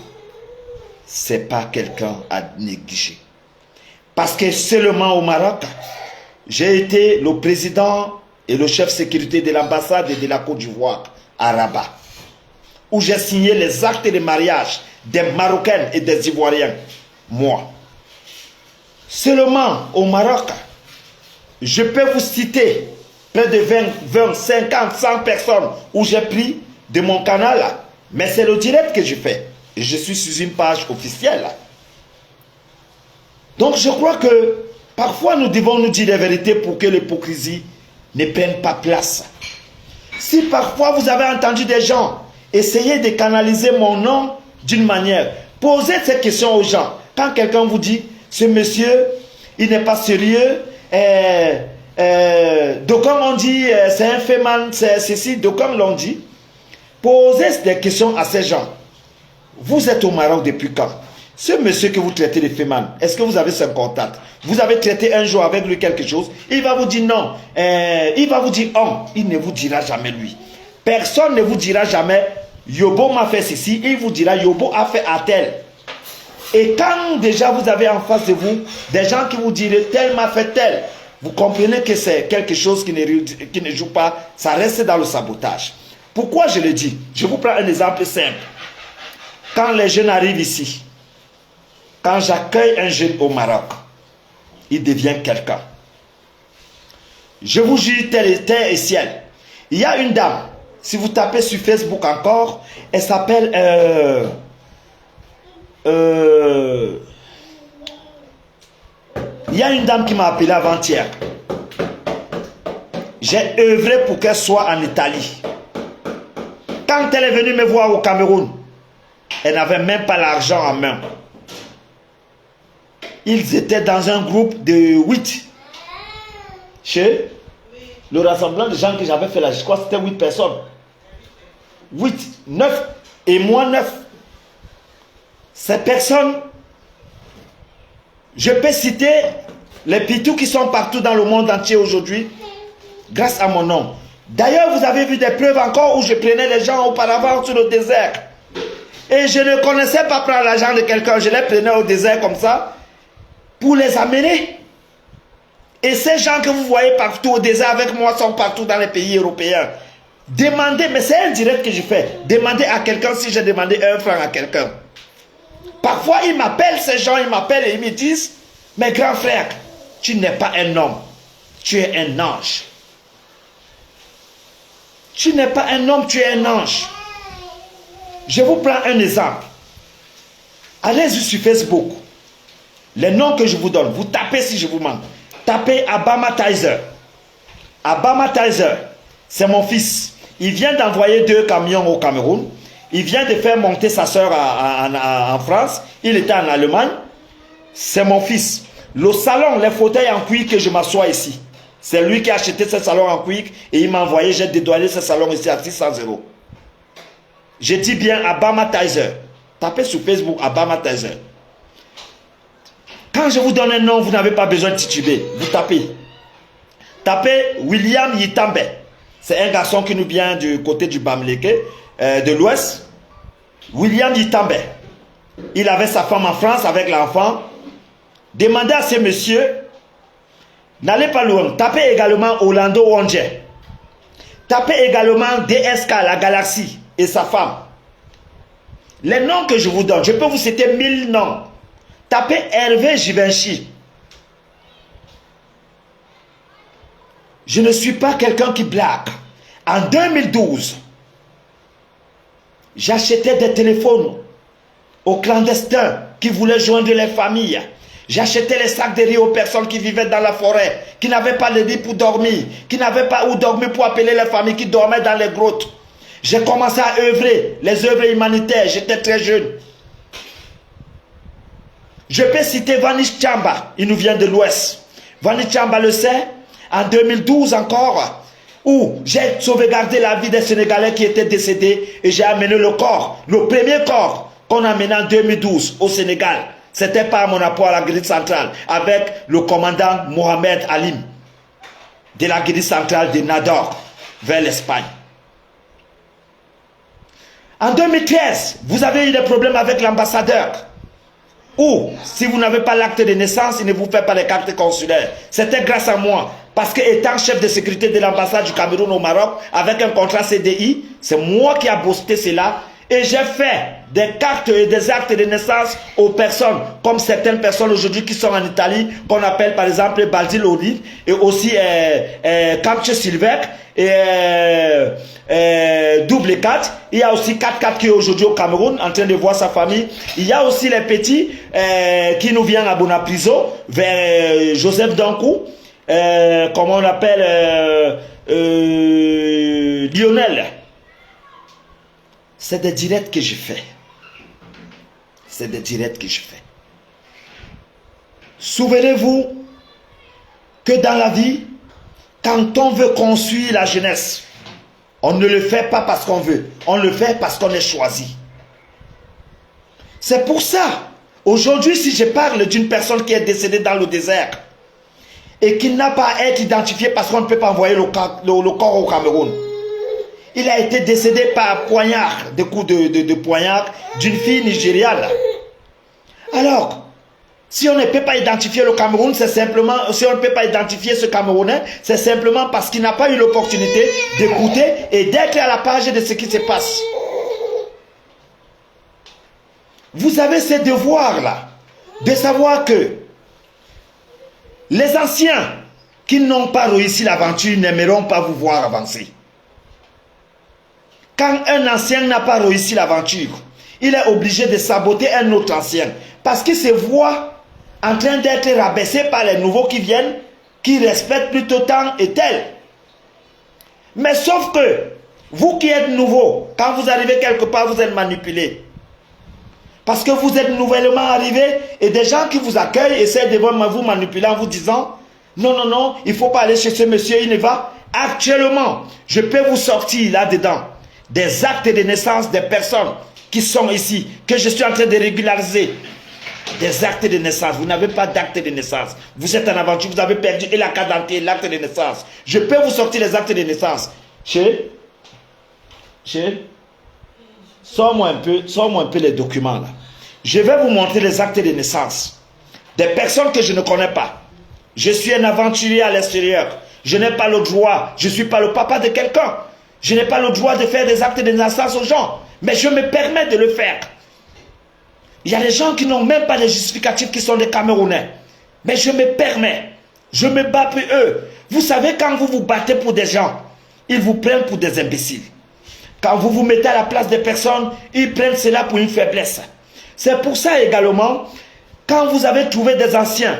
S1: c'est pas quelqu'un à négliger. Parce que seulement au Maroc, j'ai été le président et le chef sécurité de l'ambassade de la Côte d'Ivoire à Rabat, où j'ai signé les actes de mariage des Marocains et des Ivoiriens, moi. Seulement au Maroc, je peux vous citer près de 20, 50, 100 personnes où j'ai pris de mon canal, mais c'est le direct que je fais. Et je suis sur une page officielle. Donc je crois que parfois nous devons nous dire la vérité pour que l'hypocrisie ne prenne pas place. Si parfois vous avez entendu des gens essayer de canaliser mon nom d'une manière, posez ces questions aux gens. Quand quelqu'un vous dit, ce monsieur, il n'est pas sérieux, donc comme on dit, c'est un féman, c'est ceci, donc comme l'on dit, posez des questions à ces gens. Vous êtes au Maroc depuis quand? Ce monsieur que vous traitez de féman, est-ce que vous avez son contact? Vous avez traité un jour avec lui quelque chose? Il va vous dire non. Il va vous dire oh. Il ne vous dira jamais lui. Personne ne vous dira jamais Yobo m'a fait ceci. Il vous dira Yobo a fait à tel. Et quand déjà vous avez en face de vous des gens qui vous diraient tel m'a fait tel, vous comprenez que c'est quelque chose qui ne joue pas, ça reste dans le sabotage. Pourquoi je le dis? Je vous prends un exemple simple. Quand les jeunes arrivent ici, quand j'accueille un jeune au Maroc, il devient quelqu'un. Je vous jure, terre et ciel. Il y a une dame, Si vous tapez sur Facebook encore, elle s'appelle... il y a une dame qui m'a appelé avant-hier. J'ai œuvré pour qu'elle soit en Italie. Quand elle est venue me voir au Cameroun, elle n'avait même pas l'argent en main. Ils étaient dans un groupe de 8. Chez le rassemblement de gens que j'avais fait là, je crois que c'était 8 personnes. 8, 9 et moi 9. Ces personnes, je peux citer les pitous qui sont partout dans le monde entier aujourd'hui, grâce à mon nom. D'ailleurs, vous avez vu des preuves encore où je prenais les gens auparavant sur le désert. Et je ne connaissais pas prendre l'argent de quelqu'un, je les prenais au désert comme ça, pour les amener. Et ces gens que vous voyez partout au désert avec moi sont partout dans les pays européens. Demandez, mais c'est un direct que je fais. Demandez à quelqu'un si j'ai demandé 1 franc à quelqu'un. Parfois, ils m'appellent, ces gens, ils m'appellent et ils me disent, mais grand frère, tu n'es pas un homme, tu es un ange. Tu n'es pas un homme, tu es un ange. Je vous prends un exemple. Allez sur Facebook. Les noms que je vous donne, vous tapez si je vous manque. Tapez Abama Tizer. Abama Tizer, c'est mon fils. Il vient d'envoyer 2 camions au Cameroun. Il vient de faire monter sa soeur en France. Il était en Allemagne. C'est mon fils. Le salon, les fauteuils en cuir que je m'assois ici. C'est lui qui a acheté ce salon en cuir et il m'a envoyé, j'ai dédouané ce salon ici à 600 €. Je dis bien Abama Tizer. Tapez sur Facebook Abama Tizer. Quand je vous donne un nom, vous n'avez pas besoin de tituber. Vous tapez. Tapez William Yitambe. C'est un garçon qui nous vient du côté du Bamileke, de l'Ouest. William Yitambe. Il avait sa femme en France avec l'enfant. Demandez à ce monsieur, n'allez pas loin. Tapez également Orlando Wonje. Tapez également DSK, la galaxie, et sa femme. Les noms que je vous donne, je peux vous citer 1000 noms. Tapez Hervé Givenchy. Je ne suis pas quelqu'un qui blague. En 2012, j'achetais des téléphones aux clandestins qui voulaient joindre les familles. J'achetais les sacs de riz aux personnes qui vivaient dans la forêt, qui n'avaient pas le lit pour dormir, qui n'avaient pas où dormir pour appeler les familles, qui dormaient dans les grottes. J'ai commencé à œuvrer, les œuvres humanitaires, j'étais très jeune. Je peux citer Vanish Chamba, il nous vient de l'Ouest. Vanish Chamba le sait, en 2012 encore, où j'ai sauvegardé la vie des Sénégalais qui étaient décédés et j'ai amené le corps, le premier corps qu'on a amené en 2012 au Sénégal. C'était par mon apport à la Guinée centrale avec le commandant Mohamed Alim de la Guinée centrale de Nador vers l'Espagne. En 2013, vous avez eu des problèmes avec l'ambassadeur. Ou, si vous n'avez pas l'acte de naissance, il ne vous fait pas les cartes consulaires. C'était grâce à moi. Parce que étant chef de sécurité de l'ambassade du Cameroun au Maroc, avec un contrat CDI, c'est moi qui ai boosté cela. Et j'ai fait des cartes et des actes de naissance aux personnes, comme certaines personnes aujourd'hui qui sont en Italie, qu'on appelle par exemple Basile Olive, et aussi Kamche Silvek, et Double 4. Il y a aussi 4-4 qui est aujourd'hui au Cameroun, en train de voir sa famille. Il y a aussi les petits qui nous viennent à Bonapriso, vers Joseph Dankou, comment on appelle Lionel. C'est des directs que je fais. C'est des directs que je fais. Souvenez-vous que dans la vie, quand on veut construire la jeunesse, on ne le fait pas parce qu'on veut. On le fait parce qu'on est choisi. C'est pour ça, aujourd'hui, si je parle d'une personne qui est décédée dans le désert et qui n'a pas à être identifiée parce qu'on ne peut pas envoyer le corps au Cameroun. Il a été décédé par poignard, des coups de poignard d'une fille nigériane. Alors, si on ne peut pas identifier le Cameroun, c'est simplement, si on ne peut pas identifier ce Camerounais, c'est simplement parce qu'il n'a pas eu l'opportunité d'écouter et d'être à la page de ce qui se passe. Vous avez ce devoir-là, de savoir que les anciens qui n'ont pas réussi l'aventure n'aimeront pas vous voir avancer. Quand un ancien n'a pas réussi l'aventure, il est obligé de saboter un autre ancien. Parce qu'il se voit en train d'être rabaissé par les nouveaux qui viennent, qui respectent plutôt tant et tel. Mais sauf que, vous qui êtes nouveau, quand vous arrivez quelque part, vous êtes manipulé. Parce que vous êtes nouvellement arrivé et des gens qui vous accueillent essaient de vous manipuler en vous disant non, non, non, il ne faut pas aller chez ce monsieur, il ne va. Actuellement, je peux vous sortir là-dedans des actes de naissance des personnes qui sont ici, que je suis en train de régulariser. Des actes de naissance. Vous n'avez pas d'acte de naissance. Vous êtes en aventure, vous avez perdu et la carte d'identité, l'acte de naissance. Je peux vous sortir les actes de naissance. Sors-moi un peu les documents là. Je vais vous montrer les actes de naissance des personnes que je ne connais pas. Je suis un aventurier à l'extérieur. Je n'ai pas le droit. Je ne suis pas le papa de quelqu'un. Je n'ai pas le droit de faire des actes de naissance aux gens. Mais je me permets de le faire. Il y a des gens qui n'ont même pas de justificatifs qui sont des Camerounais. Mais je me permets. Je me bats pour eux. Vous savez, quand vous vous battez pour des gens, ils vous prennent pour des imbéciles. Quand vous vous mettez à la place des personnes, ils prennent cela pour une faiblesse. C'est pour ça également, quand vous avez trouvé des anciens,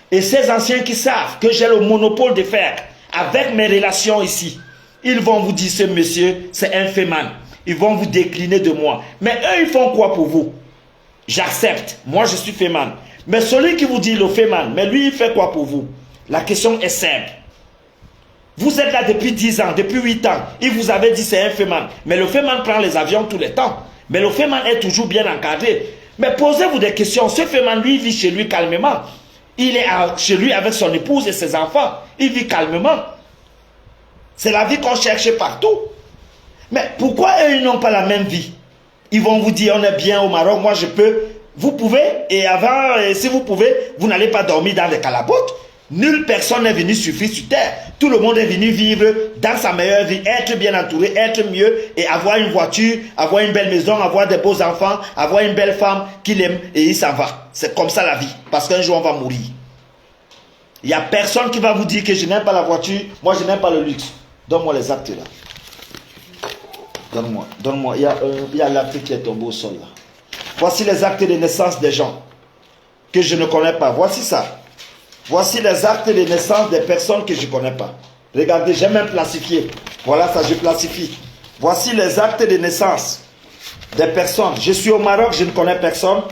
S1: et ces anciens qui savent que j'ai le monopole de faire avec mes relations ici, ils vont vous dire, ce monsieur, c'est un féman. Ils vont vous décliner de moi. Mais eux, ils font quoi pour vous? J'accepte. Moi, je suis féman. Mais celui qui vous dit le féman, mais lui, il fait quoi pour vous? La question est simple. Vous êtes là depuis 10 ans, depuis 8 ans. Il vous avait dit c'est un féman. Mais le féman prend les avions tous les temps. Mais le féman est toujours bien encadré. Mais posez-vous des questions. Ce féman, lui, vit chez lui calmement. Il est chez lui avec son épouse et ses enfants. Il vit calmement. C'est la vie qu'on cherche partout. Mais pourquoi eux, ils n'ont pas la même vie? Ils vont vous dire, on est bien au Maroc, moi je peux. Vous pouvez, et avant, si vous pouvez, vous n'allez pas dormir dans des calabotes. Nulle personne n'est venue suffire sur terre. Tout le monde est venu vivre dans sa meilleure vie, être bien entouré, être mieux, et avoir une voiture, avoir une belle maison, avoir des beaux enfants, avoir une belle femme qu'il aime, et il s'en va. C'est comme ça la vie, parce qu'un jour on va mourir. Il n'y a personne qui va vous dire que je n'aime pas la voiture, moi je n'aime pas le luxe. Donne-moi les actes là. Donne-moi. Il y a l'acte qui est tombé au sol là. Voici les actes de naissance des gens que je ne connais pas. Voici ça. Voici les actes de naissance des personnes que je ne connais pas. Regardez, j'ai même classifié. Voilà ça, je classifie. Voici les actes de naissance des personnes. Je suis au Maroc, je ne connais personne.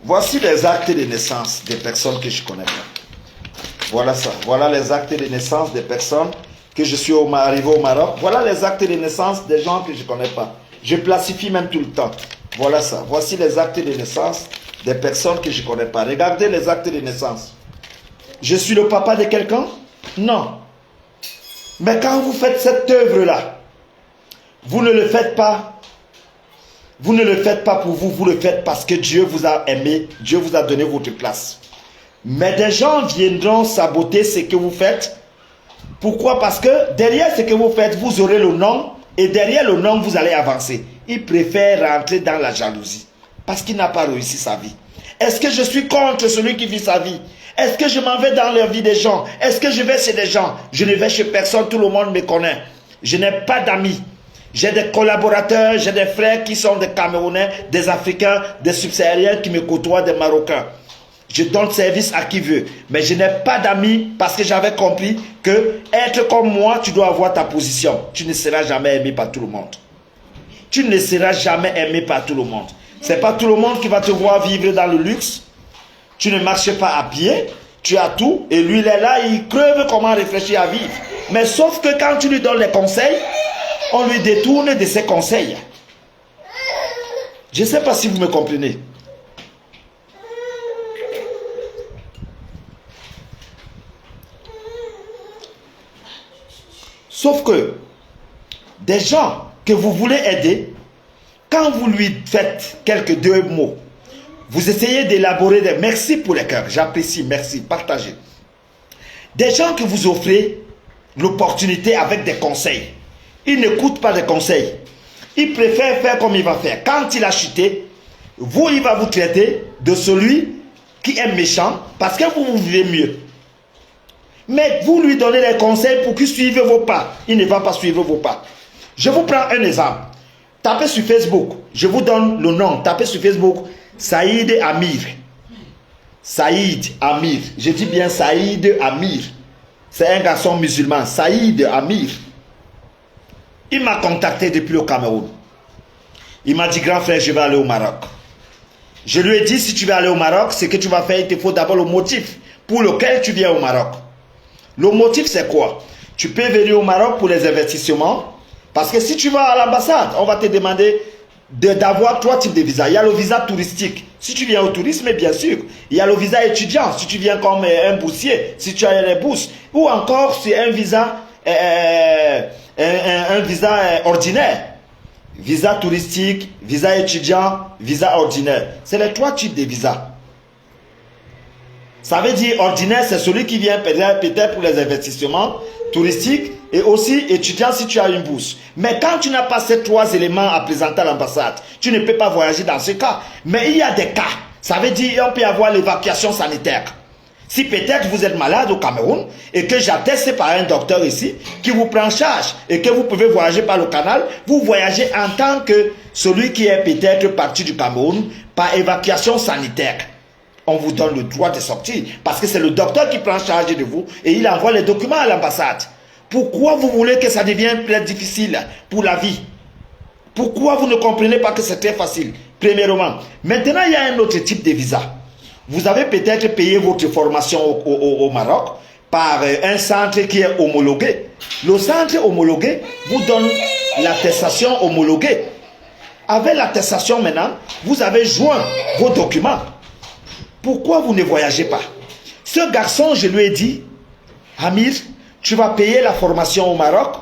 S1: Voici les actes de naissance des personnes que je ne connais pas. Voilà ça. Voilà les actes de naissance des personnes que je suis arrivé au Maroc. Voilà les actes de naissance des gens que je ne connais pas. Je classifie même tout le temps. Voilà ça. Voici les actes de naissance des personnes que je ne connais pas. Regardez les actes de naissance. Je suis le papa de quelqu'un? Non. Mais quand vous faites cette œuvre-là, vous ne le faites pas. Vous ne le faites pas pour vous, vous le faites parce que Dieu vous a aimé, Dieu vous a donné votre place. Mais des gens viendront saboter ce que vous faites. Pourquoi? Parce que derrière ce que vous faites, vous aurez le nom, et derrière le nom, vous allez avancer. Il préfère rentrer dans la jalousie, parce qu'il n'a pas réussi sa vie. Est-ce que je suis contre celui qui vit sa vie? Est-ce que je m'en vais dans la vie des gens? Est-ce que je vais chez des gens? Je ne vais chez personne, tout le monde me connaît. Je n'ai pas d'amis. J'ai des collaborateurs, j'ai des frères qui sont des Camerounais, des Africains, des Subsahariens qui me côtoient, des Marocains. Je donne service à qui veut. Mais je n'ai pas d'amis parce que j'avais compris que être comme moi, tu dois avoir ta position. Tu ne seras jamais aimé par tout le monde. Tu ne seras jamais aimé par tout le monde. Ce n'est pas tout le monde qui va te voir vivre dans le luxe. Tu ne marches pas à pied. Tu as tout. Et lui, il est là, il creve comment réfléchir à vivre. Mais sauf que quand tu lui donnes les conseils, on lui détourne de ses conseils. Je ne sais pas si vous me comprenez. Sauf que des gens que vous voulez aider, quand vous lui faites quelques deux mots, vous essayez d'élaborer des merci pour les cœurs. J'apprécie, merci, partagez. Des gens que vous offrez l'opportunité avec des conseils. Il n'écoute pas des conseils. Il préfère faire comme il va faire. Quand il a chuté, vous, il va vous traiter de celui qui est méchant parce que vous vivez mieux. Mais vous lui donnez des conseils pour qu'il suive vos pas. Il ne va pas suivre vos pas. Je vous prends un exemple. Tapez sur Facebook. Je vous donne le nom. Tapez sur Facebook. Saïd Amir. Saïd Amir. Je dis bien Saïd Amir. C'est un garçon musulman. Saïd Amir. Il m'a contacté depuis le Cameroun. Il m'a dit, grand frère, je vais aller au Maroc. Je lui ai dit, si tu veux aller au Maroc, ce que tu vas faire, il te faut d'abord le motif pour lequel tu viens au Maroc. Le motif, c'est quoi? Tu peux venir au Maroc pour les investissements. Parce que si tu vas à l'ambassade, on va te demander d'avoir 3 types de visas. Il y a le visa touristique. Si tu viens au tourisme, bien sûr. Il y a le visa étudiant. Si tu viens comme un boursier, si tu as les bourses. Ou encore, c'est un visa, un visa ordinaire. Visa touristique, visa étudiant, visa ordinaire. C'est les 3 types de visas. Ça veut dire ordinaire, c'est celui qui vient peut-être pour les investissements touristiques et aussi étudiant si tu as une bourse. Mais quand tu n'as pas ces 3 éléments à présenter à l'ambassade, tu ne peux pas voyager dans ce cas. Mais il y a des cas. Ça veut dire qu'on peut avoir l'évacuation sanitaire. Si peut-être vous êtes malade au Cameroun et que j'atteste par un docteur ici qui vous prend en charge et que vous pouvez voyager par le canal, vous voyagez en tant que celui qui est peut-être parti du Cameroun par évacuation sanitaire. On vous donne le droit de sortir parce que c'est le docteur qui prend charge de vous et il envoie les documents à l'ambassade. Pourquoi vous voulez que ça devienne plus difficile pour la vie? Pourquoi vous ne comprenez pas que c'est très facile? Premièrement, maintenant il y a un autre type de visa. Vous avez peut-être payé votre formation au Maroc par un centre qui est homologué. Le centre homologué vous donne l'attestation homologuée. Avec l'attestation maintenant, vous avez joint vos documents. Pourquoi vous ne voyagez pas? Ce garçon, je lui ai dit, Amir, tu vas payer la formation au Maroc.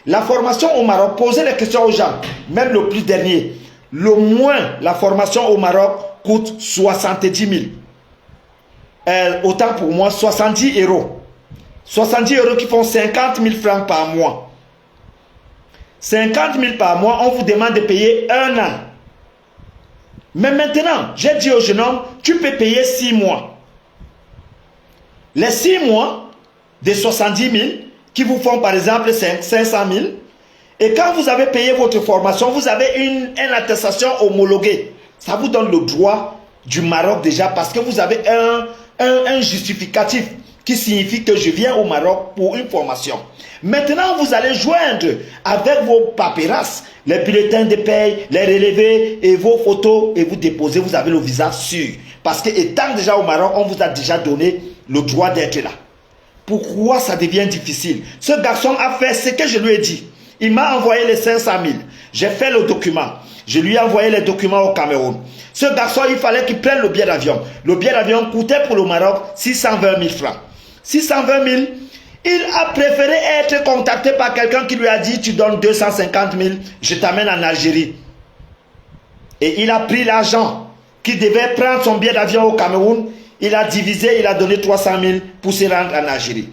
S1: La formation au Maroc, posez les questions aux gens, même le plus dernier. Le moins, la formation au Maroc coûte 70 000. Autant pour moi, 70 euros. 70 euros qui font 50 000 francs par mois. 50 000 par mois, on vous demande de payer 1 an. Mais maintenant, j'ai dit au jeune homme, tu peux payer 6 mois. Les 6 mois de 70 000 qui vous font par exemple 500 000. Et quand vous avez payé votre formation, vous avez une attestation homologuée. Ça vous donne le droit du Maroc déjà parce que vous avez un justificatif qui signifie que je viens au Maroc pour une formation. Maintenant, vous allez joindre avec vos paperasses, les bulletins de paye, les relevés et vos photos et vous déposez, vous avez le visa sûr. Parce que étant déjà au Maroc, on vous a déjà donné le droit d'être là. Pourquoi ça devient difficile? Ce garçon a fait ce que je lui ai dit. Il m'a envoyé les 500 000. J'ai fait le document. Je lui ai envoyé les documents au Cameroun. Ce garçon, il fallait qu'il prenne le billet d'avion. Le billet d'avion coûtait pour le Maroc 620 000 francs. 620 000, il a préféré être contacté par quelqu'un qui lui a dit, tu donnes 250 000, je t'amène en Algérie. Et il a pris l'argent qu'il devait prendre son billet d'avion au Cameroun. Il a divisé, il a donné 300 000 pour se rendre en Algérie.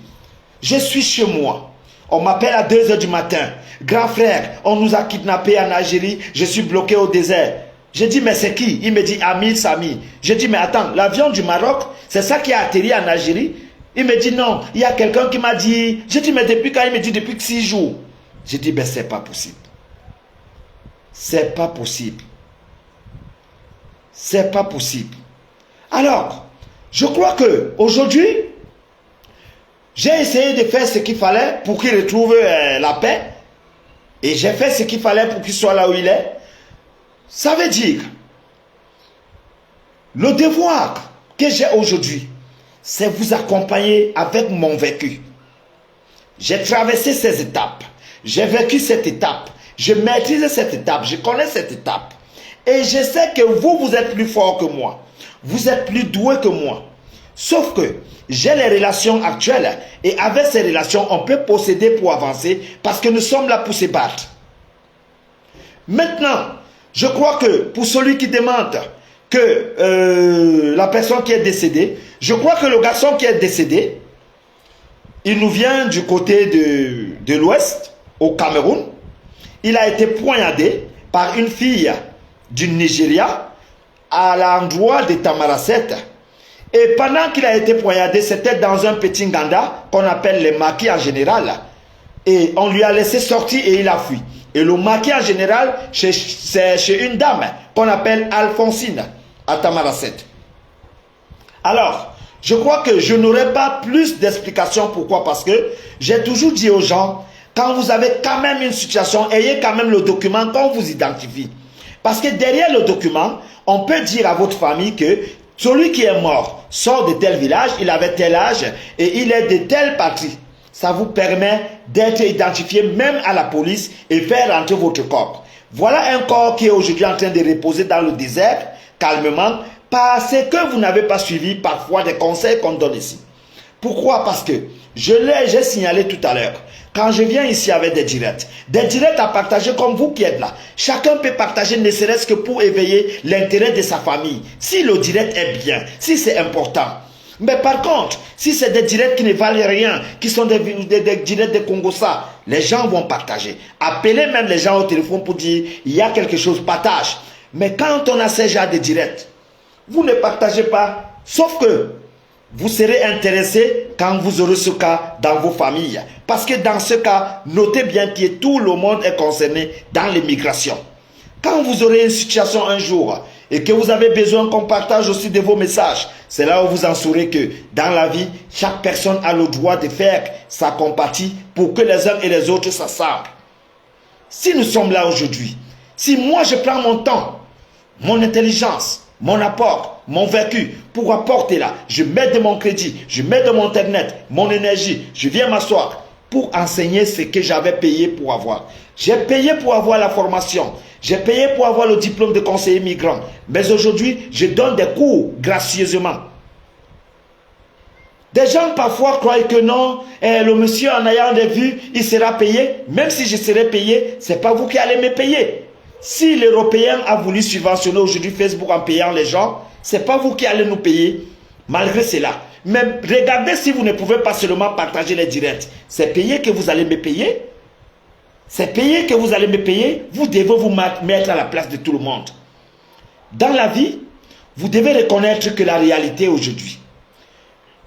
S1: Je suis chez moi. On m'appelle à 2 h du matin. Grand frère, on nous a kidnappés en Algérie. Je suis bloqué au désert. J'ai dit, mais c'est qui? Il me dit, Amir Sami. J'ai dit, mais attends, l'avion du Maroc, c'est ça qui a atterri en Algérie? Il me dit, non, il y a quelqu'un qui m'a dit. J'ai dit, mais depuis quand? Il me dit, depuis 6 jours. J'ai dit, ben c'est pas possible. C'est pas possible. C'est pas possible. Alors, je crois que aujourd'hui, j'ai essayé de faire ce qu'il fallait pour qu'il retrouve la paix. Et j'ai fait ce qu'il fallait pour qu'il soit là où il est. Ça veut dire, le devoir que j'ai aujourd'hui, c'est vous accompagner avec mon vécu. J'ai traversé ces étapes. J'ai vécu cette étape. Je maîtrise cette étape. Je connais cette étape. Et je sais que vous, vous êtes plus fort que moi. Vous êtes plus doué que moi. Sauf que j'ai les relations actuelles. Et avec ces relations, on peut posséder pour avancer parce que nous sommes là pour se battre. Maintenant, je crois que pour celui qui demande que la personne qui est décédée, je crois que le garçon qui est décédé, il nous vient du côté de l'ouest, au Cameroun. Il a été poignardé par une fille du Nigeria à l'endroit de Tamaracet. Et pendant qu'il a été poignardé, c'était dans un petit nganda qu'on appelle les maquis en général. Et on lui a laissé sortir et il a fui. Et le maquis en général, c'est chez une dame qu'on appelle Alphonsine à Tamaracet. Alors, je crois que je n'aurai pas plus d'explications. Pourquoi? Parce que j'ai toujours dit aux gens, quand vous avez quand même une situation, ayez quand même le document qu'on vous identifie. Parce que derrière le document, on peut dire à votre famille que celui qui est mort sort de tel village, il avait tel âge et il est de telle patrie. Ça vous permet d'être identifié même à la police et faire rentrer votre corps. Voilà un corps qui est aujourd'hui en train de reposer dans le désert, calmement, parce que vous n'avez pas suivi parfois des conseils qu'on donne ici. Pourquoi? Parce que j'ai signalé tout à l'heure, quand je viens ici avec des directs à partager comme vous qui êtes là, chacun peut partager ne serait-ce que pour éveiller l'intérêt de sa famille. Si le direct est bien, si c'est important. Mais par contre, si c'est des directs qui ne valent rien, qui sont des directs de Congossa, les gens vont partager. Appelez même les gens au téléphone pour dire, il y a quelque chose, partage. Mais quand on a ces genres de directs, vous ne partagez pas, sauf que vous serez intéressé quand vous aurez ce cas dans vos familles. Parce que dans ce cas, notez bien que tout le monde est concerné dans l'immigration. Quand vous aurez une situation un jour et que vous avez besoin qu'on partage aussi de vos messages, c'est là où vous en saurez que dans la vie, chaque personne a le droit de faire sa compatie pour que les uns et les autres s'assemblent. Si nous sommes là aujourd'hui, si moi je prends mon temps, mon intelligence, mon apport, mon vécu pour apporter là, je mets de mon crédit, je mets de mon internet, mon énergie, je viens m'asseoir pour enseigner ce que j'avais payé pour avoir. J'ai payé pour avoir la formation, j'ai payé pour avoir le diplôme de conseiller migrant, mais aujourd'hui, je donne des cours gracieusement. Des gens parfois croient que non, le monsieur en ayant des vues, il sera payé. Même si je serai payé, ce n'est pas vous qui allez me payer. Si l'Européen a voulu subventionner aujourd'hui Facebook en payant les gens, ce n'est pas vous qui allez nous payer, malgré cela. Mais regardez si vous ne pouvez pas seulement partager les directs. C'est payé que vous allez me payer. C'est payé que vous allez me payer. Vous devez vous mettre à la place de tout le monde. Dans la vie, vous devez reconnaître que la réalité aujourd'hui.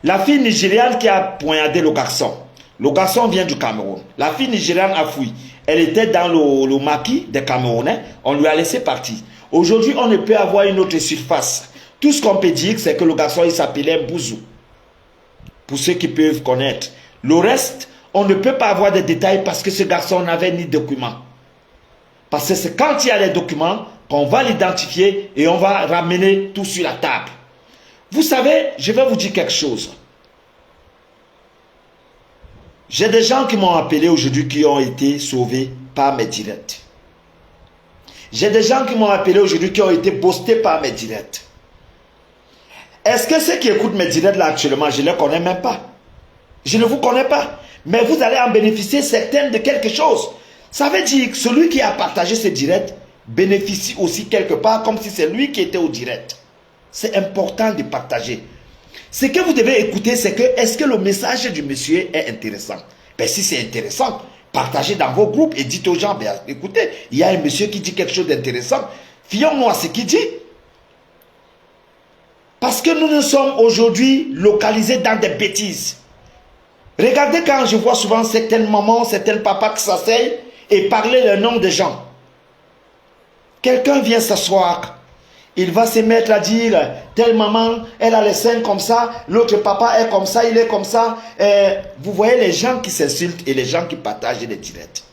S1: La fille nigériane qui a poignardé le garçon vient du Cameroun. La fille nigériane a fui. Elle était dans le maquis des Camerounais. On lui a laissé partir. Aujourd'hui, on ne peut avoir une autre surface. Tout ce qu'on peut dire, c'est que le garçon, il s'appelait Bouzou. Pour ceux qui peuvent connaître. Le reste, on ne peut pas avoir des détails parce que ce garçon n'avait ni documents. Parce que c'est quand il y a les documents qu'on va l'identifier et on va ramener tout sur la table. Vous savez, je vais vous dire quelque chose. J'ai des gens qui m'ont appelé aujourd'hui qui ont été sauvés par mes directs. J'ai des gens qui m'ont appelé aujourd'hui qui ont été boostés par mes directs. Est-ce que ceux qui écoutent mes directs là actuellement, je ne les connais même pas? Je ne vous connais pas. Mais vous allez en bénéficier certaines de quelque chose. Ça veut dire que celui qui a partagé ce direct bénéficie aussi quelque part comme si c'est lui qui était au direct. C'est important de partager. Ce que vous devez écouter, c'est que est-ce que le message du monsieur est intéressant? Ben, si c'est intéressant, partagez dans vos groupes et dites aux gens, ben, écoutez, il y a un monsieur qui dit quelque chose d'intéressant. Fions-nous à ce qu'il dit. Parce que nous nous sommes aujourd'hui localisés dans des bêtises. Regardez quand je vois souvent certaines mamans, certains papas qui s'asseyent et parler le nom des gens. Quelqu'un vient s'asseoir. Il va se mettre à dire, telle maman, elle a les seins comme ça, l'autre papa est comme ça, il est comme ça. Vous voyez les gens qui s'insultent et les gens qui partagent les directs.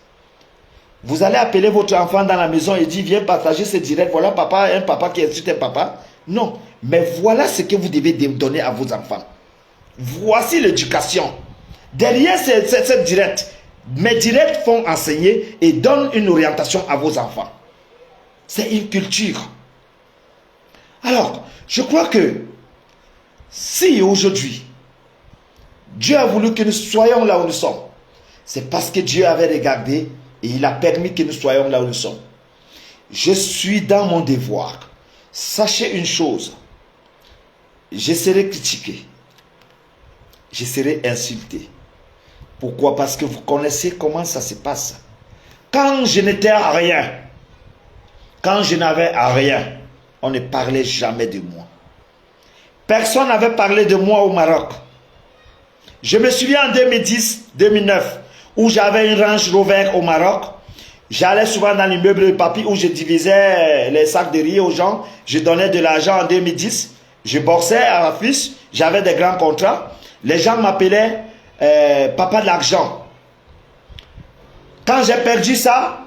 S1: Vous allez appeler votre enfant dans la maison et dire, viens partager ce direct. Voilà papa, un papa qui insulte un papa. Non, mais voilà ce que vous devez donner à vos enfants. Voici l'éducation. Derrière cette direct, mes directs font enseigner et donnent une orientation à vos enfants. C'est une culture. Alors, je crois que si aujourd'hui, Dieu a voulu que nous soyons là où nous sommes, c'est parce que Dieu avait regardé et il a permis que nous soyons là où nous sommes. Je suis dans mon devoir. Sachez une chose, je serai critiqué, je serai insulté. Pourquoi? Parce que vous connaissez comment ça se passe. Quand je n'étais à rien, quand je n'avais à rien, on ne parlait jamais de moi. Personne n'avait parlé de moi au Maroc. Je me souviens en 2010-2009, où j'avais une Range Rover au Maroc. J'allais souvent dans l'immeuble de papy où je divisais les sacs de riz aux gens. Je donnais de l'argent en 2010. Je bossais à la fiche. J'avais des grands contrats. Les gens m'appelaient papa de l'argent. Quand j'ai perdu ça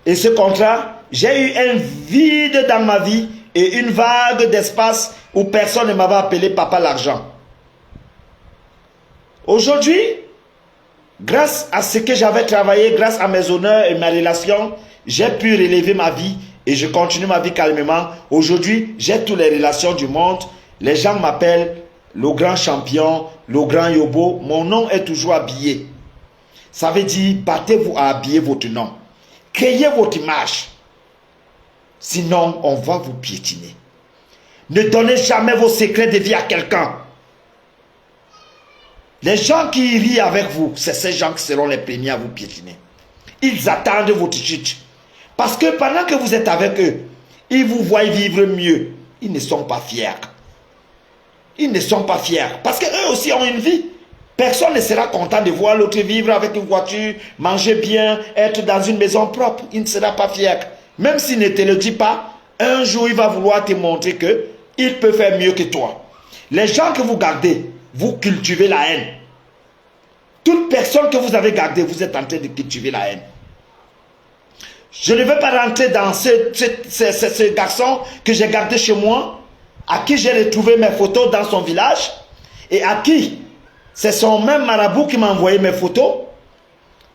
S1: et ce contrat, j'ai eu un vide dans ma vie et une vague d'espace où personne ne m'avait appelé papa l'argent. Aujourd'hui, grâce à ce que j'avais travaillé, grâce à mes honneurs et mes relations, j'ai pu relever ma vie et je continue ma vie calmement. Aujourd'hui, j'ai toutes les relations du monde. Les gens m'appellent le grand champion, le grand Yobo. Mon nom est toujours habillé. Ça veut dire, battez-vous à habiller votre nom. Créez votre image. Sinon, on va vous piétiner. Ne donnez jamais vos secrets de vie à quelqu'un. Les gens qui rient avec vous, c'est ces gens qui seront les premiers à vous piétiner. Ils attendent votre chute. Parce que pendant que vous êtes avec eux, ils vous voient vivre mieux. Ils ne sont pas fiers. Ils ne sont pas fiers. Parce qu'eux aussi ont une vie. Personne ne sera content de voir l'autre vivre avec une voiture, manger bien, être dans une maison propre. Il ne sera pas fier. Même s'il ne te le dit pas, un jour il va vouloir te montrer qu'il peut faire mieux que toi. Les gens que vous gardez, vous cultivez la haine. Toute personne que vous avez gardée, vous êtes en train de cultiver la haine. Je ne vais pas rentrer dans ce garçon que j'ai gardé chez moi, à qui j'ai retrouvé mes photos dans son village, et à qui c'est son même marabout qui m'a envoyé mes photos,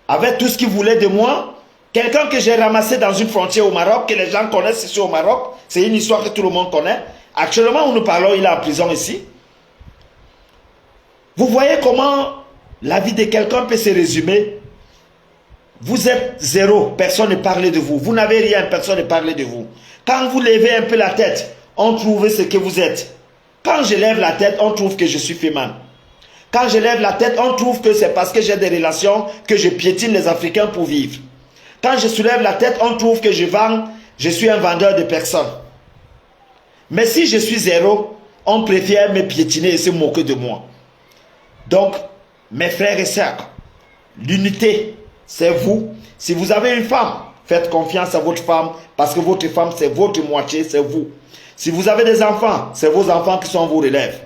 S1: avec tout ce qu'il voulait de moi. Quelqu'un que j'ai ramassé dans une frontière au Maroc, que les gens connaissent ici au Maroc, c'est une histoire que tout le monde connaît. Actuellement, où nous parlons, il est en prison ici. Vous voyez comment la vie de quelqu'un peut se résumer. Vous êtes zéro, personne ne parle de vous. Vous n'avez rien, personne ne parle de vous. Quand vous levez un peu la tête, on trouve ce que vous êtes. Quand je lève la tête, on trouve que je suis féminin. Quand je lève la tête, on trouve que c'est parce que j'ai des relations que je piétine les Africains pour vivre. Quand je soulève la tête, on trouve que je suis un vendeur de personnes. Mais si je suis zéro, on préfère me piétiner et se moquer de moi. Donc, mes frères et sœurs, l'unité, c'est vous. Si vous avez une femme, faites confiance à votre femme, parce que votre femme, c'est votre moitié, c'est vous. Si vous avez des enfants, c'est vos enfants qui sont vos relèves.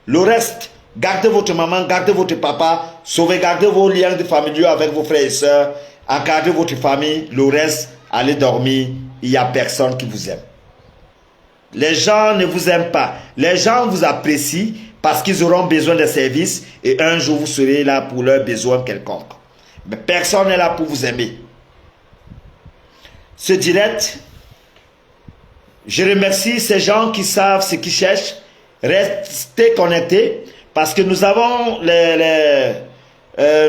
S1: Le reste, gardez votre maman, gardez votre papa, sauvegardez vos liens de familiaux avec vos frères et sœurs, encadrez votre famille, le reste, allez dormir, il n'y a personne qui vous aime. Les gens ne vous aiment pas. Les gens vous apprécient parce qu'ils auront besoin de services et un jour vous serez là pour leurs besoins quelconques. Mais personne n'est là pour vous aimer. Ce direct, je remercie ces gens qui savent ce qu'ils cherchent. Restez connectés parce que nous avons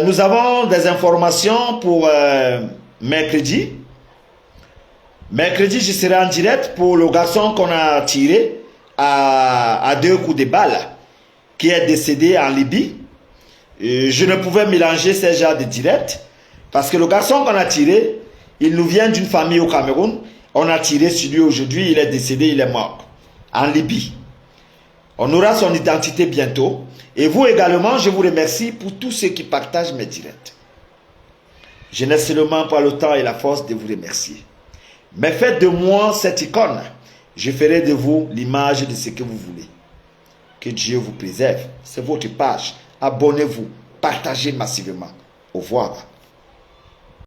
S1: nous avons des informations pour mercredi. Mercredi, je serai en direct pour le garçon qu'on a tiré à 2 coups de balle, qui est décédé en Libye. Et je ne pouvais mélanger ces genres de direct parce que le garçon qu'on a tiré, il nous vient d'une famille au Cameroun. On a tiré sur lui aujourd'hui, il est décédé, il est mort en Libye. On aura son identité bientôt. Et vous également, je vous remercie pour tous ceux qui partagent mes directs. Je n'ai seulement pas le temps et la force de vous remercier. Mais faites de moi cette icône. Je ferai de vous l'image de ce que vous voulez. Que Dieu vous préserve. C'est votre page. Abonnez-vous. Partagez massivement. Au revoir.